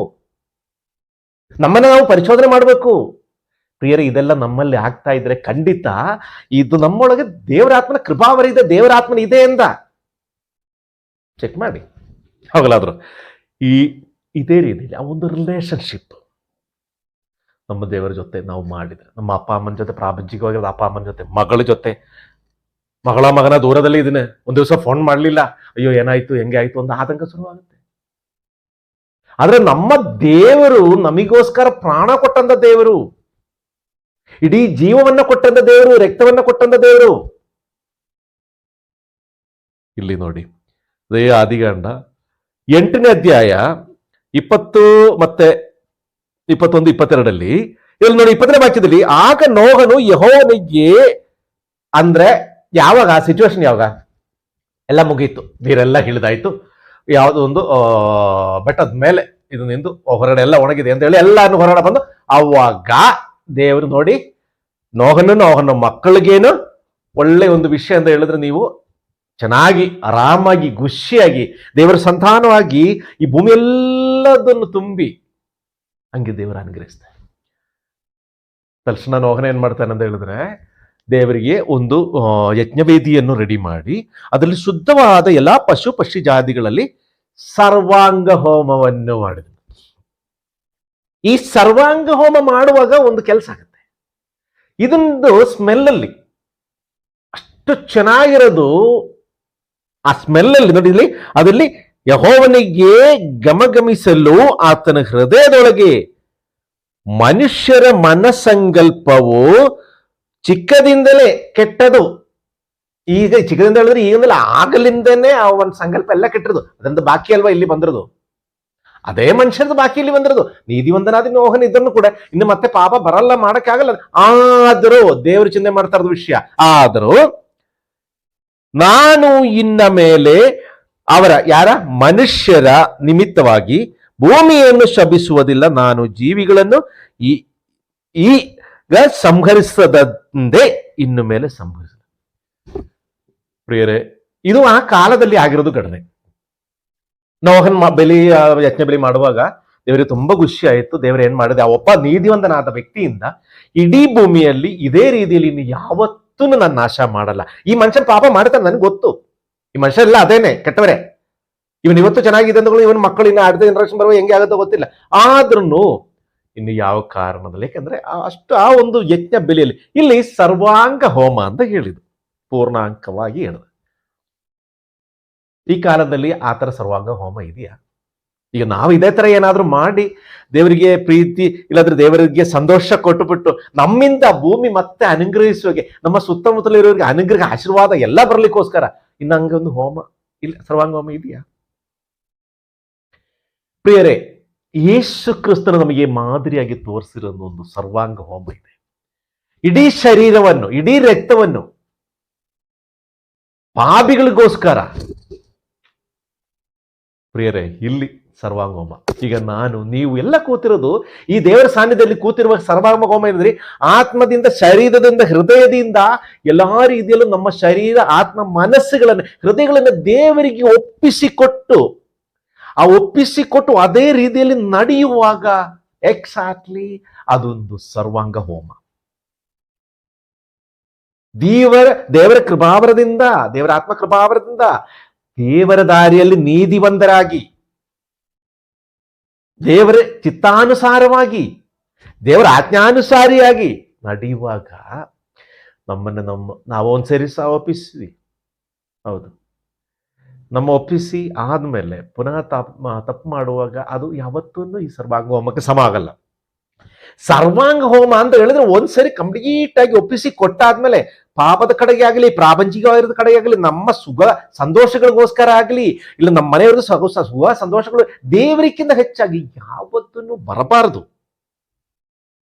ನಮ್ಮನ್ನ ನಾವು ಪರಿಶೋಧನೆ ಮಾಡಬೇಕು. ಪ್ರಿಯರೇ, ಇದೆಲ್ಲ ನಮ್ಮಲ್ಲಿ ಆಗ್ತಾ ಇದ್ರೆ ಖಂಡಿತ ಇದು ನಮ್ಮೊಳಗೆ ದೇವರಾತ್ಮನ ಕೃಪಾವರ ಇದೆ, ದೇವರಾತ್ಮನ ಇದೆ ಎಂದ ಚೆಕ್ ಮಾಡಿ. ಹೋಗಲಾದ್ರು ಇದೇ ರೀತಿಯಲ್ಲಿ ಆ ಒಂದು ರಿಲೇಶನ್ಶಿಪ್ ನಮ್ಮ ದೇವರ ಜೊತೆ ನಾವು ಮಾಡಿದ್ರೆ, ನಮ್ಮ ಅಪ್ಪ ಅಮ್ಮನ ಜೊತೆ ಪ್ರಾಪಂಚಿಕವಾಗಿರೋದು ಅಪ್ಪ ಅಮ್ಮನ ಜೊತೆ, ಮಗಳ ಜೊತೆ, ಮಗನ ದೂರದಲ್ಲಿ ಇದನ್ನ ಒಂದ್ ದಿವಸ ಫೋನ್ ಮಾಡ್ಲಿಲ್ಲ, ಅಯ್ಯೋ ಏನಾಯ್ತು ಹೆಂಗೆ ಆಯ್ತು ಅಂತ ಆತಂಕ ಶುರುವಾಗುತ್ತೆ. ಆದ್ರೆ ನಮ್ಮ ದೇವರು ನಮಗೋಸ್ಕರ ಪ್ರಾಣ ಕೊಟ್ಟಂತ ದೇವರು, ಇಡೀ ಜೀವವನ್ನ ಕೊಟ್ಟಂತ ದೇವರು, ರಕ್ತವನ್ನ ಕೊಟ್ಟಂತ ದೇವರು. ಇಲ್ಲಿ ನೋಡಿ, ಅದೇ ಆದಿಕಾಂಡ 8ನೇ ಅಧ್ಯಾಯ 20 ಮತ್ತೆ 21, 22 ಇಲ್ಲಿ ನೋಡಿ 20ನೇ ವಾಕ್ಯದಲ್ಲಿ, ಆಗ ನೋಹನು ಯೆಹೋವನಿಗೆ, ಅಂದ್ರೆ ಯಾವಾಗ ಆ ಸಿಚುವೇಶನ್, ಯಾವಾಗ ಎಲ್ಲ ಮುಗೀತು, ನೀರೆಲ್ಲ ಹಿಡಿದಾಯ್ತು, ಯಾವುದೋ ಒಂದು ಬೆಟ್ಟದ ಮೇಲೆ ಇದು ನಿಂದು ಹೊರಗಡೆ ಎಲ್ಲ ಒಣಗಿದೆ ಅಂತ ಹೇಳಿ ಎಲ್ಲಾನು ಹೊರಗಡೆ ಬಂದು, ಅವಾಗ ದೇವರು ನೋಡಿ ನೋಹನ ಮಕ್ಕಳಿಗೇನು ಒಳ್ಳೆ ಒಂದು ವಿಷಯ ಅಂತ ಹೇಳಿದ್ರೆ, ನೀವು ಚೆನ್ನಾಗಿ ಆರಾಮಾಗಿ ಖುಷಿಯಾಗಿ ದೇವರ ಸಂತಾನವಾಗಿ ಈ ಭೂಮಿ ಎಲ್ಲದನ್ನು ತುಂಬಿ ಹಂಗೆ ದೇವರು ಅನುಗ್ರಹಿಸ್ತಾರೆ. ತಕ್ಷಣ ನೋಹನ ಏನ್ ಮಾಡ್ತಾನೆ ಅಂತ ಹೇಳಿದ್ರೆ, ದೇವರಿಗೆ ಒಂದು ಯಜ್ಞವೇದಿಯನ್ನು ರೆಡಿ ಮಾಡಿ ಅದರಲ್ಲಿ ಶುದ್ಧವಾದ ಎಲ್ಲಾ ಪಶು ಪಕ್ಷಿ ಜಾತಿಗಳಲ್ಲಿ ಸರ್ವಾಂಗ ಹೋಮವನ್ನು ಮಾಡಿದ್ರು. ಈ ಸರ್ವಾಂಗ ಹೋಮ ಮಾಡುವಾಗ ಒಂದು ಕೆಲಸ ಆಗುತ್ತೆ. ಇದೊಂದು ಸ್ಮೆಲ್ಲಲ್ಲಿ ಅಷ್ಟು ಚೆನ್ನಾಗಿರೋದು. ಆ ಸ್ಮೆಲ್ಲಲ್ಲಿ ನೋಡಿ, ಇಲ್ಲಿ ಅದರಲ್ಲಿ ಯೆಹೋವನಿಗೆ ಗಮಗಮಿಸಲು ಆತನ ಹೃದಯದೊಳಗೆ ಮನುಷ್ಯರ ಮನಸಂಕಲ್ಪವು ಚಿಕ್ಕದಿಂದಲೇ ಕೆಟ್ಟದು. ಈಗ ಚಿಕ್ಕದಿಂದ ಹೇಳಿದ್ರೆ ಈಗಿಂದಲೇ ಆಗಲಿಂದನೇ ಆ ಒಂದು ಸಂಕಲ್ಪ ಎಲ್ಲ ಕೆಟ್ಟಿರೋದು. ಅದರಿಂದ ಬಾಕಿ ಅಲ್ವಾ ಇಲ್ಲಿ ಬಂದಿರೋದು, ಅದೇ ಮನುಷ್ಯರದು ಬಾಕಿ ಇಲ್ಲಿ ಬಂದಿರೋದು. ನೀತಿವಂತನಾದ ನೋಹನ ಇದನ್ನು ಕೂಡ ಇನ್ನು ಮತ್ತೆ ಪಾಪ ಬರಲ್ಲ, ಮಾಡಕ್ಕಾಗಲ್ಲ. ಆದರೂ ದೇವರು ಚಿಂತೆ ಮಾಡ್ತಾ ಇರೋದು ವಿಷಯ, ಆದರೂ ನಾನು ಇನ್ನ ಮೇಲೆ ಯಾರ ಮನುಷ್ಯರ ನಿಮಿತ್ತವಾಗಿ ಭೂಮಿಯನ್ನು ಶಪಿಸುವುದಿಲ್ಲ, ನಾನು ಜೀವಿಗಳನ್ನು ಈಗ ಸಂಹರಿಸದಂತೆ ಇನ್ನು ಮೇಲೆ ಸಂಹರಿಸ. ಪ್ರಿಯರೇ, ಇದು ಆ ಕಾಲದಲ್ಲಿ ಆಗಿರೋದು ಘಟನೆ. ನೋಹನ್ ಯಜ್ಞ ಬಲಿ ಮಾಡುವಾಗ ದೇವರಿಗೆ ತುಂಬಾ ಖುಷಿ ಆಯಿತು. ದೇವರು ಏನ್ ಮಾಡಿದೆ, ಆ ಒಬ್ಬ ನೀತಿವಂತನಾದ ವ್ಯಕ್ತಿಯಿಂದ ಇಡೀ ಭೂಮಿಯಲ್ಲಿ ಇದೇ ರೀತಿಯಲ್ಲಿ ಇನ್ನು ಯಾವತ್ತೂ ನಾನು ನಾಶ ಮಾಡಲ್ಲ. ಈ ಮನುಷ್ಯನ ಪಾಪ ಮಾಡ್ತಾನೆ, ನನ್ಗೆ ಗೊತ್ತು. ಈ ಮನುಷ್ಯರೆಲ್ಲ ಅದೇನೆ ಕೆಟ್ಟವರೇ. ಇವನ್ ಇವತ್ತು ಚೆನ್ನಾಗಿದೆ ಅಂದ್ಗಳು, ಇವನ್ ಮಕ್ಕಳು ಇನ್ನು ಅರ್ಧ ಜನರೇಷನ್ ಬರುವ ಹೆಂಗೆ ಆಗುತ್ತೋ ಗೊತ್ತಿಲ್ಲ. ಆದ್ರೂ ಇನ್ನು ಯಾವ ಕಾರಣದಲ್ಲಿ, ಯಾಕಂದ್ರೆ ಅಷ್ಟು ಆ ಒಂದು ಯಜ್ಞ ಬೆಲೆಯಲ್ಲಿ ಇಲ್ಲಿ ಸರ್ವಾಂಗ ಹೋಮ ಅಂತ ಹೇಳಿದ್ರು, ಪೂರ್ಣಾಂಕವಾಗಿ ಹೇಳಿದ್ರು. ಈ ಕಾಲದಲ್ಲಿ ಆ ತರ ಸರ್ವಾಂಗ ಹೋಮ ಇದೆಯಾ? ಈಗ ನಾವು ಇದೇ ತರ ಏನಾದ್ರೂ ಮಾಡಿ ದೇವರಿಗೆ ಪ್ರೀತಿ ಇಲ್ಲಾಂದ್ರೆ ದೇವರಿಗೆ ಸಂತೋಷ ಕೊಟ್ಟುಬಿಟ್ಟು ನಮ್ಮಿಂದ ಭೂಮಿ ಮತ್ತೆ ಅನುಗ್ರಹಿಸುವಾಗೆ, ನಮ್ಮ ಸುತ್ತಮುತ್ತಲಿರೋರಿಗೆ ಅನುಗ್ರಹ ಆಶೀರ್ವಾದ ಎಲ್ಲ ಬರ್ಲಿಕ್ಕೋಸ್ಕರ ಇನ್ನು ಹಂಗೆ ಒಂದು ಹೋಮ ಇಲ್ಲ, ಸರ್ವಾಂಗ ಹೋಮ ಇದೆಯಾ? ಪ್ರಿಯರೇ, ಯೇಸು ಕ್ರಿಸ್ತನು ನಮಗೆ ಮಾದರಿಯಾಗಿ ತೋರಿಸಿರೋ ಒಂದು ಸರ್ವಾಂಗ ಹೋಮ ಇದೆ. ಇಡೀ ಶರೀರವನ್ನು, ಇಡೀ ರಕ್ತವನ್ನು ಪಾಪಿಗಳಿಗೋಸ್ಕರ. ಪ್ರಿಯರೇ, ಇಲ್ಲಿ ಸರ್ವಾಂಗ ಹೋಮ. ಈಗ ನಾನು ನೀವು ಎಲ್ಲ ಕೂತಿರೋದು ಈ ದೇವರ ಸಾನ್ನಿಧ್ಯದಲ್ಲಿ ಕೂತಿರುವ ಸರ್ವಾಂಗ ಹೋಮ ಏನಂದ್ರೆ, ಆತ್ಮದಿಂದ, ಶರೀರದಿಂದ, ಹೃದಯದಿಂದ ಎಲ್ಲಾ ರೀತಿಯಲ್ಲೂ ನಮ್ಮ ಶರೀರ, ಆತ್ಮ, ಮನಸ್ಸುಗಳನ್ನು, ಹೃದಯಗಳನ್ನು ದೇವರಿಗೆ ಒಪ್ಪಿಸಿಕೊಟ್ಟು ಅದೇ ರೀತಿಯಲ್ಲಿ ನಡೆಯುವಾಗ ಎಕ್ಸಾಕ್ಟ್ಲಿ ಅದೊಂದು ಸರ್ವಾಂಗ ಹೋಮ. ದೇವರ ಕೃಪಾವರದಿಂದ, ದೇವರ ಆತ್ಮ ಕೃಪಾವರದಿಂದ ದೇವರ ದಾರಿಯಲ್ಲಿ ನೀತಿವಂತರಾಗಿ, ದೇವರ ಚಿತ್ತಾನುಸಾರವಾಗಿ, ದೇವರ ಆಜ್ಞಾನುಸಾರಿಯಾಗಿ ನಡೆಯುವಾಗ ನಾವು ಒಂದ್ಸರಿ ಸಹ ಒಪ್ಪಿಸಿ, ಹೌದು, ನಮ್ಮ ಒಪ್ಪಿಸಿ ಆದ್ಮೇಲೆ ಪುನಃ ತಪ್ಪು ಮಾಡುವಾಗ ಅದು ಯಾವತ್ತೂ ಈ ಸರ್ವಾಂಗ ಹೋಮಕ್ಕೆ ಸಮ ಆಗಲ್ಲ. ಸರ್ವಾಂಗ ಹೋಮ ಅಂತ ಹೇಳಿದ್ರೆ ಒಂದ್ಸರಿ ಕಂಪ್ಲೀಟ್ ಆಗಿ ಒಪ್ಪಿಸಿ ಕೊಟ್ಟಾದ್ಮೇಲೆ ಪಾಪದ ಕಡೆಗೆ ಆಗಲಿ, ಪ್ರಾಪಂಚಿಕವಾಗಿರೋದ ಕಡೆಗೆ ಆಗಲಿ, ನಮ್ಮ ಸುಖ ಸಂತೋಷಗಳಿಗೋಸ್ಕರ ಆಗಲಿ, ಇಲ್ಲ ನಮ್ಮ ಮನೆಯವ್ರದ್ದು ಸುಖ ಸಂತೋಷಗಳು ದೇವರಿಗಿಂತ ಹೆಚ್ಚಾಗಿ ಯಾವತ್ತೂ ಬರಬಾರದು.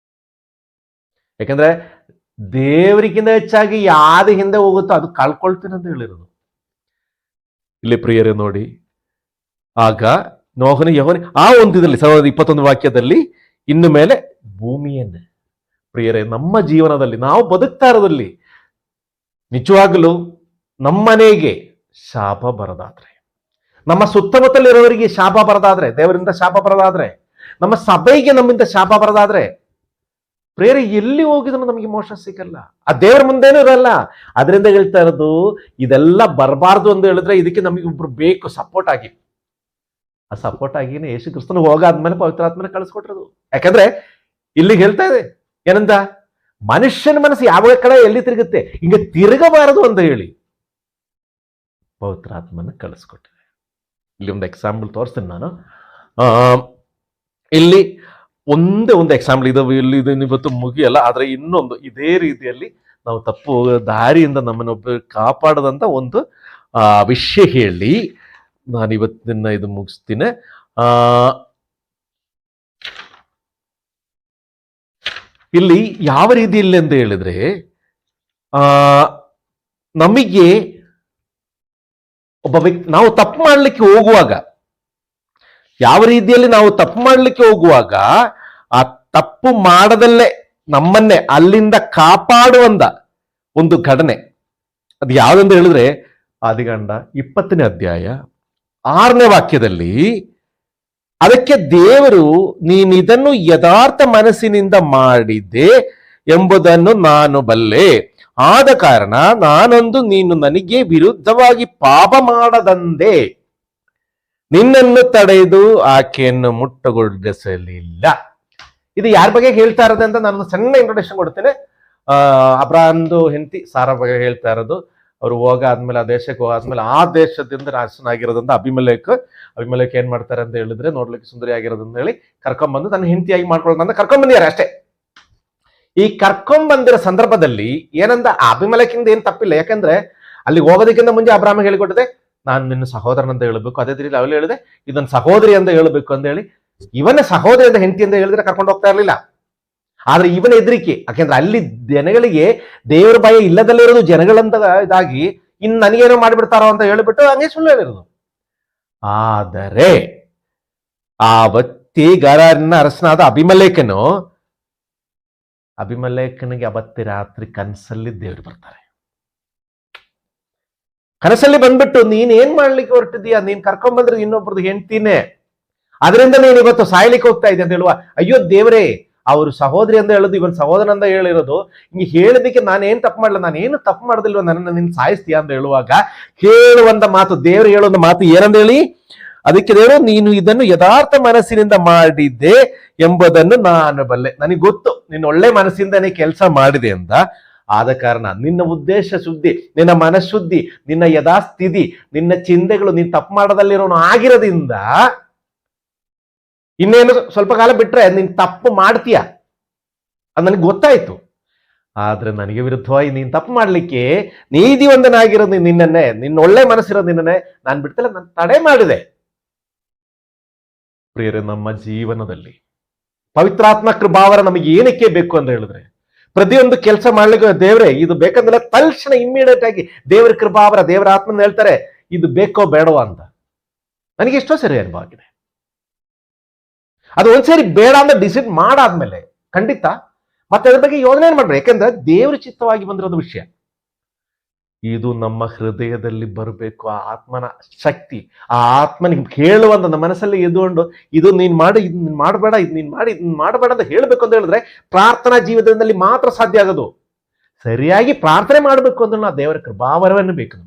ಯಾಕಂದ್ರೆ ದೇವರಿಗಿಂತ ಹೆಚ್ಚಾಗಿ ಯಾವ್ದು ಹಿಂದೆ ಹೋಗುತ್ತೋ ಅದು ಕಳ್ಕೊಳ್ತೀನಿ ಅಂತ ಹೇಳಿರೋದು. ಇಲ್ಲಿ ಪ್ರಿಯರೇ ನೋಡಿ, ಆಗ ನೋಹನ ಯೆಹೋವನೇ ಆ ಒಂದಿದಲ್ಲಿ 21 ವಾಕ್ಯದಲ್ಲಿ ಇನ್ನು ಮೇಲೆ ಭೂಮಿಯನ್ನೇ, ಪ್ರಿಯರೇ ನಮ್ಮ ಜೀವನದಲ್ಲಿ ನಾವು ಬದುಕ್ತಾ ಇರೋದಲ್ಲಿ ನಿಜವಾಗಲೂ ನಮ್ಮನೆಗೆ ಶಾಪ ಬರದಾದ್ರೆ, ನಮ್ಮ ಸುತ್ತಮುತ್ತಲಿರೋವರಿಗೆ ಶಾಪ ಬರದಾದ್ರೆ, ದೇವರಿಂದ ಶಾಪ ಬರದಾದ್ರೆ, ನಮ್ಮ ಸಭೆಗೆ ನಮ್ಮಿಂದ ಶಾಪ ಬರದಾದ್ರೆ, ಪ್ರೇರೆ ಎಲ್ಲಿ ಹೋಗಿದ್ರು ನಮಗೆ ಮೋಕ್ಷ ಸಿಗಲ್ಲ. ಆ ದೇವರ ಮುಂದೇನೂ ಇರಲ್ಲ. ಅದರಿಂದ ಹೇಳ್ತಾ ಇರೋದು ಇದೆಲ್ಲ ಬರಬಾರ್ದು ಅಂತ ಹೇಳಿದ್ರೆ ಇದಕ್ಕೆ ನಮಗೊಬ್ರು ಬೇಕು ಸಪೋರ್ಟ್ ಆಗಿ. ಆ ಸಪೋರ್ಟ್ ಆಗಿನೇ ಯೇಸು ಕ್ರಿಸ್ತನು ಹೋಗಾದ್ಮೇಲೆ ಪವಿತ್ರಾತ್ಮನ ಕಳಿಸ್ಕೊಟ್ಟಿರೋದು. ಯಾಕಂದ್ರೆ ಇಲ್ಲಿ ಹೇಳ್ತಾ ಇದೆ ಏನಂತ, ಮನುಷ್ಯನ ಮನಸ್ಸು ಯಾವ ಕಡೆ ಎಲ್ಲಿ ತಿರುಗುತ್ತೆ, ಹಿಂಗ ತಿರುಗಬಾರದು ಅಂತ ಹೇಳಿ ಪವಿತ್ರಾತ್ಮನ ಕಳಿಸ್ಕೊಟ್ಟಿದೆ. ಇಲ್ಲಿ ಒಂದು ಎಕ್ಸಾಂಪಲ್ ತೋರಿಸ್ತೀನಿ ನಾನು. ಇಲ್ಲಿ ಒಂದೇ ಒಂದು ಎಕ್ಸಾಂಪಲ್ ಇದು ಇವತ್ತು ಮುಗಿಯಲ್ಲ, ಆದ್ರೆ ಇನ್ನೊಂದು ಇದೇ ರೀತಿಯಲ್ಲಿ ನಾವು ತಪ್ಪು ದಾರಿಯಿಂದ ನಮ್ಮನ್ನೊಬ್ಬ ಕಾಪಾಡದಂತ ಒಂದು ವಿಷಯ ಹೇಳಿ ನಾನು ಇವತ್ತಿನ ಇದು ಮುಗಿಸ್ತೀನಿ. ಇಲ್ಲಿ ಯಾವ ರೀತಿಯಲ್ಲಿ ಅಂತ ಹೇಳಿದ್ರೆ, ನಮಗೆ ಒಬ್ಬ ವ್ಯಕ್ತಿ ನಾವು ತಪ್ಪು ಮಾಡ್ಲಿಕ್ಕೆ ಹೋಗುವಾಗ, ಯಾವ ರೀತಿಯಲ್ಲಿ ನಾವು ತಪ್ಪು ಮಾಡ್ಲಿಕ್ಕೆ ಹೋಗುವಾಗ ಆ ತಪ್ಪು ಮಾಡದಲ್ಲೇ ನಮ್ಮನ್ನೇ ಅಲ್ಲಿಂದ ಕಾಪಾಡುವಂತ ಒಂದು ಘಟನೆ ಅದು ಯಾವ್ದಂತ ಹೇಳಿದ್ರೆ, ಆದಿಕಾಂಡ 20ನೇ ಅಧ್ಯಾಯ 6ನೇ ವಾಕ್ಯದಲ್ಲಿ, ಅದಕ್ಕೆ ದೇವರು ನೀನಿದನ್ನು ಯಥಾರ್ಥ ಮನಸ್ಸಿನಿಂದ ಮಾಡಿದ್ದೆ ಎಂಬುದನ್ನು ನಾನು ಬಲ್ಲೆ, ಆದ ಕಾರಣ ನಾನೊಂದು ನೀನು ನನಗೆ ವಿರುದ್ಧವಾಗಿ ಪಾಪ ಮಾಡದಂದೆ ನಿನ್ನನ್ನು ತಡೆದು ಆಕೆಯನ್ನು ಮುಟ್ಟುಗೊಳಿಸಲಿಲ್ಲ. ಇದು ಯಾರ ಬಗ್ಗೆ ಹೇಳ್ತಾ ಇರೋದು ಅಂತ ನಾನು ಸಣ್ಣ ಇಂಟ್ರೊಡಕ್ಷನ್ ಕೊಡ್ತೇನೆ. ಅಬ್ರಾಹ್ಮದು ಹೆಂಡತಿ ಸಾರಾ ಬಗ್ಗೆ ಹೇಳ್ತಾ ಇರೋದು. ಅವರು ಹೋಗಾದ್ಮೇಲೆ ಆ ದೇಶಕ್ಕೆ ಹೋಗಾದ್ಮೇಲೆ ಆ ದೇಶದಿಂದ ರಾಜನಾಗಿರೋದಂತ ಅಭಿಮಲೇಖ್ ಏನ್ ಮಾಡ್ತಾರೆ ಅಂತ ಹೇಳಿದ್ರೆ, ನೋಡ್ಲಿಕ್ಕೆ ಸುಂದರಿ ಆಗಿರೋದಂತ ಹೇಳಿ ಕರ್ಕೊಂಡ್ಬಂದು ತನ್ನ ಹೆಂಡತಿಯಾಗಿ ಮಾಡ್ಕೊಳ್ಳೋದಂತ ಕರ್ಕೊಂಡ್ಬಂದಿದ್ದಾರೆ ಅಷ್ಟೇ. ಈ ಕರ್ಕೊಂಡ್ಬಂದಿರೋ ಸಂದರ್ಭದಲ್ಲಿ ಏನಂತ ಅಭಿಮಲೇಖಿಂದ ಏನ್ ತಪ್ಪಿಲ್ಲ. ಯಾಕಂದ್ರೆ ಅಲ್ಲಿ ಹೋಗೋದಕ್ಕಿಂತ ಮುಂಚೆ ಅಬ್ರಾಹ್ಮ ಹೇಳಿಕೊಟ್ಟಿದೆ, ನಾನು ನಿನ್ನ ಸಹೋದರನ ಅಂತ ಹೇಳಬೇಕು. ಅದೇ ರೀತಿ ಅವಳು ಹೇಳಿದೆ ಇದನ್ನ ಸಹೋದರಿ ಅಂತ ಹೇಳಬೇಕು ಅಂತ ಹೇಳಿ, ಇವನ ಸಹೋದರಿ ಅಂತ ಹೆಂಡತಿ ಅಂತ ಹೇಳಿದ್ರೆ ಕರ್ಕೊಂಡು ಹೋಗ್ತಾ ಇರ್ಲಿಲ್ಲ. ಆದ್ರೆ ಇವನ ಹೆದರಿಕೆ, ಯಾಕೆಂದ್ರೆ ಅಲ್ಲಿ ಜನಗಳಿಗೆ ದೇವರ ಭಯ ಇಲ್ಲದಲ್ಲಿರೋದು ಜನಗಳಂತ ಇದಾಗಿ ಇನ್ನು ನನಗೇನೋ ಮಾಡಿಬಿಡ್ತಾರೋ ಅಂತ ಹೇಳಿಬಿಟ್ಟು ಹಂಗೆ ಸುಳ್ಳು ಹೇಳಿರೋದು. ಆದರೆ ಆ ವ್ಯಕ್ತಿ ಗಾರನ ಅರಸನಾದ ಅಭಿಮಲೇಖನಿಗೆ ಅವತ್ತಿ ರಾತ್ರಿ ಕನಸಲ್ಲಿ ದೇವರು ಬರ್ತಾರೆ. ಕನಸಲ್ಲಿ ಬಂದ್ಬಿಟ್ಟು ನೀನ್ ಏನ್ ಮಾಡ್ಲಿಕ್ಕೆ ಹೊರಟಿದೀಯಾ, ನೀನ್ ಕರ್ಕೊಂಡ್ಬಂದ್ರೆ ಇನ್ನೊಬ್ರದ್ದು ಹೆಂಡ್ತಿನೇ, ಅದರಿಂದ ನೀನು ಇವತ್ತು ಸಾಯ್ಲಿಕ್ಕೆ ಹೋಗ್ತಾ ಇದ್ದೆ ಅಂತ ಹೇಳುವ. ಅಯ್ಯೋ ದೇವರೇ, ಅವರು ಸಹೋದರಿ ಅಂತ ಹೇಳೋದು ಇವನ್ ಸಹೋದರ ಅಂತ ಹೇಳಿರೋದು, ಹಿಂಗೆ ಹೇಳೋದಕ್ಕೆ ನಾನೇನ್ ತಪ್ಪು ಮಾಡಲ್ಲ, ನಾನೇನು ತಪ್ಪು ಮಾಡೋದಿಲ್ವ, ನನ್ನನ್ನು ನೀನ್ ಸಾಯಿಸ್ತೀಯ ಅಂತ ಹೇಳುವಾಗ ಹೇಳುವಂತ ಮಾತು, ದೇವರು ಹೇಳುವಂತ ಮಾತು ಏನಂತ ಹೇಳಿ, ಅದಕ್ಕೆ ದೇವರು ನೀನು ಇದನ್ನು ಯಥಾರ್ಥ ಮನಸ್ಸಿನಿಂದ ಮಾಡಿದ್ದೆ ಎಂಬುದನ್ನು ನಾನು ಬಲ್ಲೆ. ನನಗೆ ಗೊತ್ತು ನೀನು ಒಳ್ಳೆ ಮನಸ್ಸಿಂದನೇ ಕೆಲಸ ಮಾಡಿದೆ ಅಂತ. ಆದ ಕಾರಣ ನಿನ್ನ ಉದ್ದೇಶ ಶುದ್ಧಿ, ನಿನ್ನ ಮನಃಶುದ್ಧಿ, ನಿನ್ನ ಯಥಾಸ್ಥಿತಿ, ನಿನ್ನ ಚಿಂತೆಗಳು ನೀನ್ ತಪ್ಪು ಮಾಡೋದಲ್ಲಿರೋನು ಆಗಿರೋದ್ರಿಂದ ಇನ್ನೇನು ಸ್ವಲ್ಪ ಕಾಲ ಬಿಟ್ರೆ ನೀನ್ ತಪ್ಪು ಮಾಡ್ತೀಯ ಅದು ನನಗೆ ಗೊತ್ತಾಯ್ತು. ಆದ್ರೆ ನನಗೆ ವಿರುದ್ಧವಾಗಿ ನೀನ್ ತಪ್ಪು ಮಾಡ್ಲಿಕ್ಕೆ ನೀತಿವಂತನಾಗಿರೋದು ನಿನ್ನನ್ನೇ, ನಿನ್ನ ಒಳ್ಳೆ ಮನಸ್ಸಿರೋದು ನಿನ್ನನ್ನೇ ನಾನು ಬಿಡ್ತಿಲ್ಲ, ನಾನು ತಡೆ ಮಾಡಿದೆ. ಪ್ರಿಯರೇ, ನಮ್ಮ ಜೀವನದಲ್ಲಿ ಪವಿತ್ರಾತ್ಮ ಕೃಪಾವರ ನಮಗೆ ಏನಕ್ಕೆ ಬೇಕು ಅಂತ ಹೇಳಿದ್ರೆ, ಪ್ರತಿಯೊಂದು ಕೆಲಸ ಮಾಡ್ಲಿಕ್ಕೆ ದೇವ್ರೆ ಇದು ಬೇಕಂದ್ರೆ ತಕ್ಷಣ ಇಮ್ಮಿಡಿಯೇಟ್ ಆಗಿ ದೇವರ ಕೃಪಾವರ, ದೇವರ ಆತ್ಮನ ಹೇಳ್ತಾರೆ ಇದು ಬೇಕೋ ಬೇಡವಾ ಅಂತ. ನನಗೆ ಎಷ್ಟೋ ಸರಿ ಅನುಭವ ಆಗಿದೆ. ಅದು ಒಂದ್ಸರಿ ಬೇಡ ಅಂತ ಡಿಸೈಡ್ ಮಾಡಾದ್ಮೇಲೆ ಖಂಡಿತ ಮತ್ತೆ ಅದ್ರ ಬಗ್ಗೆ ಯೋಜನೆ ಮಾಡ್ಬೇಡಿ. ಯಾಕಂದ್ರೆ ದೇವ್ರ ಚಿತ್ತವಾಗಿ ಬಂದಿರೋದು ವಿಷಯ. ಇದು ನಮ್ಮ ಹೃದಯದಲ್ಲಿ ಬರಬೇಕು. ಆ ಆತ್ಮನ ಶಕ್ತಿ, ಆ ಆತ್ಮನಿಗೆ ಕೇಳುವಂತ ನಮ್ಮ ಮನಸ್ಸಲ್ಲಿ ಎದುಕೊಂಡು ಇದು ನೀನ್ ಮಾಡಿ, ಇದು ನೀನ್ ಮಾಡಬೇಡ, ಇದು ನೀನ್ ಮಾಡಿ, ಇದನ್ನ ಮಾಡಬೇಡ ಅಂತ ಹೇಳ್ಬೇಕು ಅಂತ ಹೇಳಿದ್ರೆ ಪ್ರಾರ್ಥನಾ ಜೀವಿತದಲ್ಲಿ ಮಾತ್ರ ಸಾಧ್ಯ ಆಗೋದು. ಸರಿಯಾಗಿ ಪ್ರಾರ್ಥನೆ ಮಾಡಬೇಕು ಅಂದ್ರೆ ನಾವು ದೇವರ ಕೃಪಾವರವನ್ನು ಬೇಕು.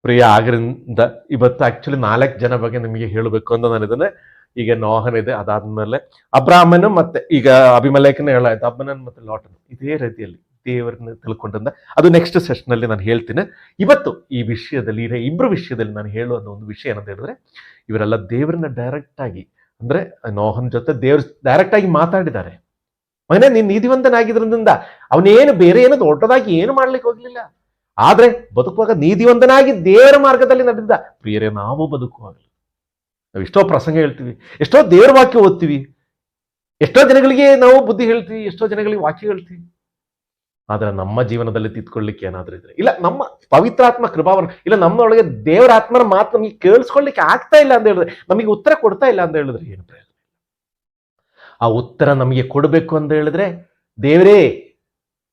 ಪ್ರಿಯ, ಆಗರಿಂದ ಇವತ್ತು ಆಕ್ಚುಲಿ 4 ಜನ ಬಗ್ಗೆ ನಿಮಗೆ ಹೇಳಬೇಕು ಅಂತ ನಾನು ಇದನ್ನೇ. ಈಗ ನೋಹನ್ ಇದೆ, ಅದಾದ್ಮೇಲೆ ಅಬ್ರಾಹ್ಮನು, ಮತ್ತೆ ಈಗ ಅಭಿಮಲೇಖನ ಹೇಳಾಯ್ತು, ಅಬ್ಬನನ್ ಮತ್ತೆ ಲಾಟನ್. ಇದೇ ರೀತಿಯಲ್ಲಿ ದೇವರನ್ನ ತಿಳ್ಕೊಂಡ್ರಿಂದ ಅದು ನೆಕ್ಸ್ಟ್ ಸೆಷನ್ ಅಲ್ಲಿ ನಾನು ಹೇಳ್ತೀನಿ. ಇವತ್ತು ಈ ವಿಷಯದಲ್ಲಿ, ಇಬ್ಬರು ವಿಷಯದಲ್ಲಿ ನಾನು ಹೇಳುವ ಒಂದು ವಿಷಯ ಏನಂತ ಹೇಳಿದ್ರೆ, ಇವರೆಲ್ಲ ದೇವರನ್ನ ಡೈರೆಕ್ಟ್ ಆಗಿ, ಅಂದ್ರೆ ನೋಹನ್ ಜೊತೆ ದೇವ್ರ ಡೈರೆಕ್ಟ್ ಆಗಿ ಮಾತಾಡಿದ್ದಾರೆ. ಮಗನೇ, ನೀನ್ ನೀತಿವಂತನಾಗಿದ್ರಿಂದ ಅವನೇನು ಬೇರೆ ಏನು ದೊಡ್ಡದಾಗಿ ಏನು ಮಾಡ್ಲಿಕ್ಕೆ ಹೋಗ್ಲಿಲ್ಲ. ಆದ್ರೆ ಬದುಕುವಾಗ ನೀತಿವಂತನಾಗಿ ದೇವರ ಮಾರ್ಗದಲ್ಲಿ ನಡೆದಿದ್ದ. ಪ್ರಿಯರೇ, ನಾವು ಬದುಕುವಾಗಲಿ ನಾವು ಎಷ್ಟೋ ಪ್ರಸಂಗ ಹೇಳ್ತೀವಿ, ಎಷ್ಟೋ ದೇವರ ವಾಕ್ಯ ಓದ್ತೀವಿ, ಎಷ್ಟೋ ಜನಗಳಿಗೆ ನಾವು ಬುದ್ಧಿ ಹೇಳ್ತೀವಿ, ಎಷ್ಟೋ ಜನಗಳಿಗೆ ವಾಕ್ಯ ಹೇಳ್ತೀವಿ. ಆದ್ರೆ ನಮ್ಮ ಜೀವನದಲ್ಲಿ ತಿದ್ಕೊಳ್ಳಿಕ್ಕೆ ಏನಾದ್ರೂ ಇದ್ರೆ, ಇಲ್ಲ ನಮ್ಮ ಪವಿತ್ರಾತ್ಮ ಕೃಪಾವರ, ಇಲ್ಲ ನಮ್ಮೊಳಗೆ ದೇವರ ಆತ್ಮನ ಮಾತು ನಮಗೆ ಕೇಳಿಸ್ಕೊಳ್ಳಿಕ್ಕೆ ಆಗ್ತಾ ಇಲ್ಲ ಅಂತ ಹೇಳಿದ್ರೆ, ನಮಗೆ ಉತ್ತರ ಕೊಡ್ತಾ ಇಲ್ಲ ಅಂತ ಹೇಳಿದ್ರೆ ಏನು ಪ್ರಯೋಜನ? ಆ ಉತ್ತರ ನಮಗೆ ಕೊಡಬೇಕು ಅಂತ ಹೇಳಿದ್ರೆ, ದೇವರೇ,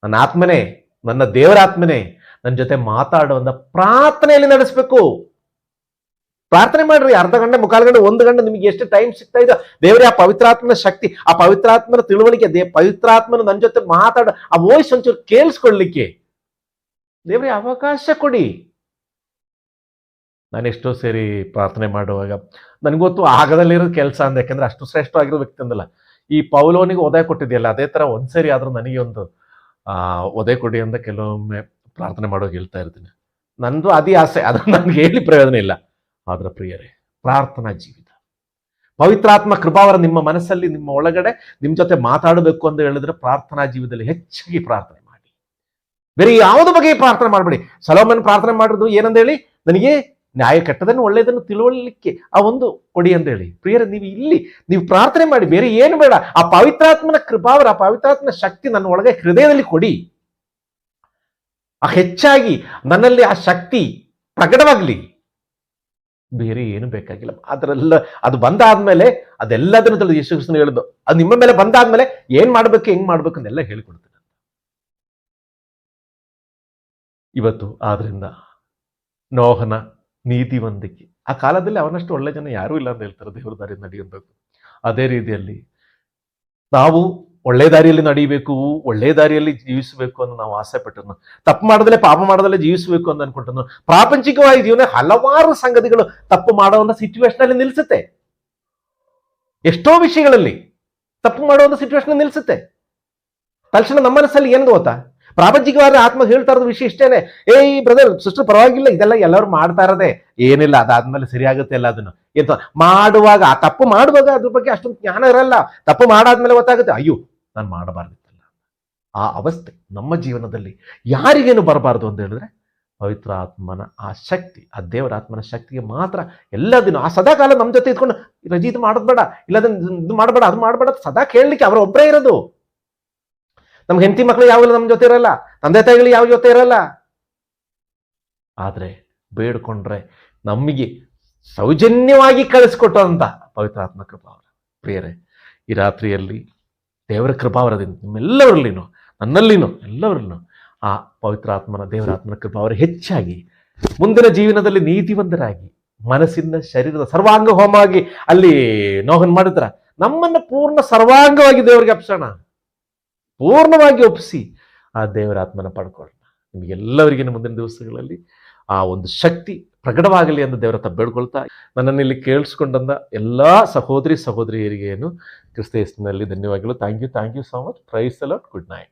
ನನ್ನ ಆತ್ಮನೇ, ನನ್ನ ದೇವರ ಆತ್ಮನೇ ನನ್ನ ಜೊತೆ ಮಾತಾಡುವಂತ ಪ್ರಾರ್ಥನೆಯಲ್ಲಿ ನಡೆಸಬೇಕು. ಪ್ರಾರ್ಥನೆ ಮಾಡ್ರಿ, ಅರ್ಧ ಗಂಟೆ, ಮುಕ್ಕಾಲು ಗಂಟೆ, 1 ಗಂಟೆ, ನಿಮಗೆ ಎಷ್ಟು ಟೈಮ್ ಸಿಗ್ತಾ ಇದೆ, ದೇವರೇ ಆ ಪವಿತ್ರಾತ್ಮನ ಶಕ್ತಿ, ಆ ಪವಿತ್ರಾತ್ಮನ ತಿಳುವಳಿಕೆ, ಪವಿತ್ರಾತ್ಮನ ನನ್ನ ಜೊತೆ ಮಾತಾಡ ಆ ವಾಯ್ಸ್ ಒಂಚೂರು ಕೇಳಿಸ್ಕೊಳ್ಳಿಕ್ಕೆ ದೇವರೇ ಅವಕಾಶ ಕೊಡಿ. ನಾನೆಷ್ಟೋ ಸೇರಿ ಪ್ರಾರ್ಥನೆ ಮಾಡುವಾಗ ನನಗೊತ್ತು ಆಗದಲ್ಲಿರೋದು ಕೆಲಸ ಅಂದ, ಯಾಕಂದ್ರೆ ಅಷ್ಟು ಶ್ರೇಷ್ಠವಾಗಿರೋ ವ್ಯಕ್ತಿ ಅಂದಲ್ಲ. ಈ ಪೌಲೋನಿಗೆ ಒದೆ ಕೊಟ್ಟಿದೆಯಲ್ಲ, ಅದೇ ತರ ಒಂದ್ಸರಿ ಆದ್ರೂ ನನಗೆ ಒಂದು ಒದೆ ಕೊಡಿ ಅಂತ ಕೆಲವೊಮ್ಮೆ ಪ್ರಾರ್ಥನೆ ಮಾಡೋಕೆ ಹೇಳ್ತಾ ಇರ್ತೀನಿ. ನಂದು ಅದೇ ಆಸೆ, ಅದನ್ನು ನನ್ಗೆ ಹೇಳಿ ಪ್ರಯೋಜನ ಇಲ್ಲ. ಆದ್ರೆ ಪ್ರಿಯರೇ, ಪ್ರಾರ್ಥನಾ ಜೀವಿತ, ಪವಿತ್ರಾತ್ಮ ಕೃಪಾವರ ನಿಮ್ಮ ಮನಸ್ಸಲ್ಲಿ, ನಿಮ್ಮ ಒಳಗಡೆ ನಿಮ್ ಜೊತೆ ಮಾತಾಡಬೇಕು ಅಂತ ಹೇಳಿದ್ರೆ ಪ್ರಾರ್ಥನಾ ಜೀವಿತದಲ್ಲಿ ಹೆಚ್ಚಾಗಿ ಪ್ರಾರ್ಥನೆ ಮಾಡಿ. ಬೇರೆ ಯಾವುದ ಬಗ್ಗೆ ಪ್ರಾರ್ಥನೆ ಮಾಡಬೇಡಿ. ಸೊಲೊಮನ್ ಪ್ರಾರ್ಥನೆ ಮಾಡಿದ್ರು ಏನಂತ ಹೇಳಿ, ನನಗೆ ನ್ಯಾಯ ಕೆಟ್ಟದನ್ನು ಒಳ್ಳೆಯದನ್ನು ತಿಳುವಳಿಕೆ ಆ ಒಂದು ಕೊಡಿ ಅಂತ ಹೇಳಿ. ಪ್ರಿಯರೇ, ನೀವು ಇಲ್ಲಿ ನೀವು ಪ್ರಾರ್ಥನೆ ಮಾಡಿ, ಬೇರೆ ಏನು ಬೇಡ. ಆ ಪವಿತ್ರಾತ್ಮನ ಕೃಪಾವರ, ಆ ಪವಿತ್ರಾತ್ಮನ ಶಕ್ತಿ ನನ್ನ ಒಳಗೆ ಹೃದಯದಲ್ಲಿ ಕೊಡಿ. ಆ ಹೆಚ್ಚಾಗಿ ನನ್ನಲ್ಲಿ ಆ ಶಕ್ತಿ ಪ್ರಕಟವಾಗ್ಲಿ, ಬೇರೆ ಏನು ಬೇಕಾಗಿಲ್ಲ. ಅದರೆಲ್ಲ ಅದು ಬಂದಾದ್ಮೇಲೆ ಅದೆಲ್ಲದನ್ನು ತಿಳಿದು ಯೇಸು ಕ್ರಿಸ್ತನು ಹೇಳಿದ್ದು, ಅದು ನಿಮ್ಮ ಮೇಲೆ ಬಂದಾದ್ಮೇಲೆ ಏನ್ ಮಾಡ್ಬೇಕು, ಹೆಂಗ್ ಮಾಡ್ಬೇಕು ಅಂತೆಲ್ಲ ಹೇಳಿಕೊಡ್ತೀನಿ ಇವತ್ತು. ಆದ್ರಿಂದ ನೋಹನ ನೀತಿವಂತಿಕೆ, ಆ ಕಾಲದಲ್ಲಿ ಅವನಷ್ಟು ಒಳ್ಳೆ ಜನ ಯಾರೂ ಇಲ್ಲ ಅಂತ ಹೇಳ್ತಾರೆ, ದೇವ್ರ ದಾರಿ ನಡೆಯಬೇಕು. ಅದೇ ರೀತಿಯಲ್ಲಿ ನಾವು ಒಳ್ಳೆ ದಾರಿಯಲ್ಲಿ ನಡೀಬೇಕು, ಒಳ್ಳೆ ದಾರಿಯಲ್ಲಿ ಜೀವಿಸಬೇಕು ಅಂತ ನಾವು ಆಸೆ ಪಟ್ಟನು, ತಪ್ಪು ಮಾಡದಲ್ಲೇ ಪಾಪ ಮಾಡದಲ್ಲೇ ಜೀವಿಸಬೇಕು ಅಂತ ಅನ್ಕೊಂಡನು. ಪ್ರಾಪಂಚಿಕವಾಗಿ ಜೀವನ ಹಲವಾರು ಸಂಗತಿಗಳು ತಪ್ಪು ಮಾಡುವಂತ ಸಿಚುವೇಶನ್ ಅಲ್ಲಿ ನಿಲ್ಸುತ್ತೆ. ಎಷ್ಟೋ ವಿಷಯಗಳಲ್ಲಿ ತಪ್ಪು ಮಾಡುವಂತ ಸಿಚುವೇಶನ್ ನಿಲ್ಸುತ್ತೆ. ತಕ್ಷಣ ನಮ್ಮ ಮನಸ್ಸಲ್ಲಿ ಏನು ಗೊತ್ತಾ, ಪ್ರಾಪಂಚಿಕವಾದ ಆತ್ಮ ಹೇಳ್ತಾ ಇರೋದು ವಿಷಯ ಇಷ್ಟೇನೆ, ಏಯ್ ಬ್ರದರ್ ಸಿಸ್ಟರ್ ಪರವಾಗಿಲ್ಲ, ಇದೆಲ್ಲ ಎಲ್ಲರೂ ಮಾಡ್ತಾ ಇರೋದೇ, ಏನಿಲ್ಲ, ಅದಾದ್ಮೇಲೆ ಸರಿಯಾಗುತ್ತೆ ಎಲ್ಲ. ಅದನ್ನು ಎಂತ ಮಾಡುವಾಗ, ಆ ತಪ್ಪು ಮಾಡುವಾಗ ಅದ್ರ ಬಗ್ಗೆ ಅಷ್ಟೊಂದು ಜ್ಞಾನ ಇರಲ್ಲ. ತಪ್ಪು ಮಾಡಾದ್ಮೇಲೆ ಗೊತ್ತಾಗುತ್ತೆ, ಅಯ್ಯೋ ನಾನು ಮಾಡಬಾರ್ದಿತ್ತಲ್ಲ. ಆ ಅವಸ್ಥೆ ನಮ್ಮ ಜೀವನದಲ್ಲಿ ಯಾರಿಗೇನು ಬರಬಾರ್ದು ಅಂತ ಹೇಳಿದ್ರೆ, ಪವಿತ್ರ ಆತ್ಮನ ಆ ಶಕ್ತಿ, ಆ ದೇವರ ಆತ್ಮನ ಶಕ್ತಿಗೆ ಮಾತ್ರ ಎಲ್ಲ ದಿನ ಆ ಸದಾಕಾಲ ನಮ್ಮ ಜೊತೆ ಇದ್ಕೊಂಡು, ರಜಿ ಇದು ಮಾಡೋದು ಬೇಡ, ಇಲ್ಲದನ್ನ ಇದು ಮಾಡಬೇಡ, ಅದು ಮಾಡಬೇಡ ಸದಾ ಕೇಳಲಿಕ್ಕೆ ಅವರೊಬ್ಬರೇ ಇರೋದು. ನಮ್ಗೆ ಹೆಂಡತಿ ಮಕ್ಕಳು ಯಾವಾಗಲೂ ನಮ್ಮ ಜೊತೆ ಇರಲ್ಲ, ತಂದೆ ತಾಯಿಗಳು ಯಾವ ಜೊತೆ ಇರಲ್ಲ. ಆದ್ರೆ ಬೇಡ್ಕೊಂಡ್ರೆ ನಮಗೆ ಸೌಜನ್ಯವಾಗಿ ಕಳಿಸ್ಕೊಟ್ಟಂತ ಪವಿತ್ರಾತ್ಮ ಕೃಪಾವರ. ಪ್ರಿಯರೇ, ಈ ರಾತ್ರಿಯಲ್ಲಿ ದೇವರ ಕೃಪಾವರದಿಂದ ನಿಮ್ಮೆಲ್ಲವರಲ್ಲಿನೂ, ನನ್ನಲ್ಲಿನೂ, ಎಲ್ಲವರಲ್ಲೂ ಆ ಪವಿತ್ರಾತ್ಮನ, ದೇವರಾತ್ಮನ ಕೃಪಾವರ ಹೆಚ್ಚಾಗಿ ಮುಂದಿನ ಜೀವನದಲ್ಲಿ ನೀತಿವಂತರಾಗಿ, ಮನಸ್ಸಿಂದ ಶರೀರದ ಸರ್ವಾಂಗ ಹೋಮ ಆಗಿ ಅಲ್ಲಿ ನೋಹನ್ ಮಾಡಿದ್ರ, ನಮ್ಮನ್ನ ಪೂರ್ಣ ಸರ್ವಾಂಗವಾಗಿ ದೇವರಿಗೆ ಅಪ್ಸೋಣ, ಪೂರ್ಣವಾಗಿ ಒಪ್ಪಿಸಿ ಆ ದೇವರಾತ್ಮನ ಪಡ್ಕೊಳ್ಳೋಣ. ನಿಮಗೆಲ್ಲವರಿಗಿನ ಮುಂದಿನ ದಿವಸಗಳಲ್ಲಿ ಆ ಒಂದು ಶಕ್ತಿ ಪ್ರಕಟವಾಗಲಿ ಅಂತ ದೇವರ ಹತ್ರ ಬೇಡ್ಕೊಳ್ತಾ, ನನ್ನನ್ನು ಇಲ್ಲಿ ಕೇಳಿಸ್ಕೊಂಡಂತ ಎಲ್ಲಾ ಸಹೋದರಿ ಸಹೋದರಿಯರಿಗೇನು ಕ್ರಿಸ್ತ ಯೇಸುವಿನಲ್ಲಿ ಧನ್ಯವಾದಗಳು. Thank you so much. Praise the Lord. Good night.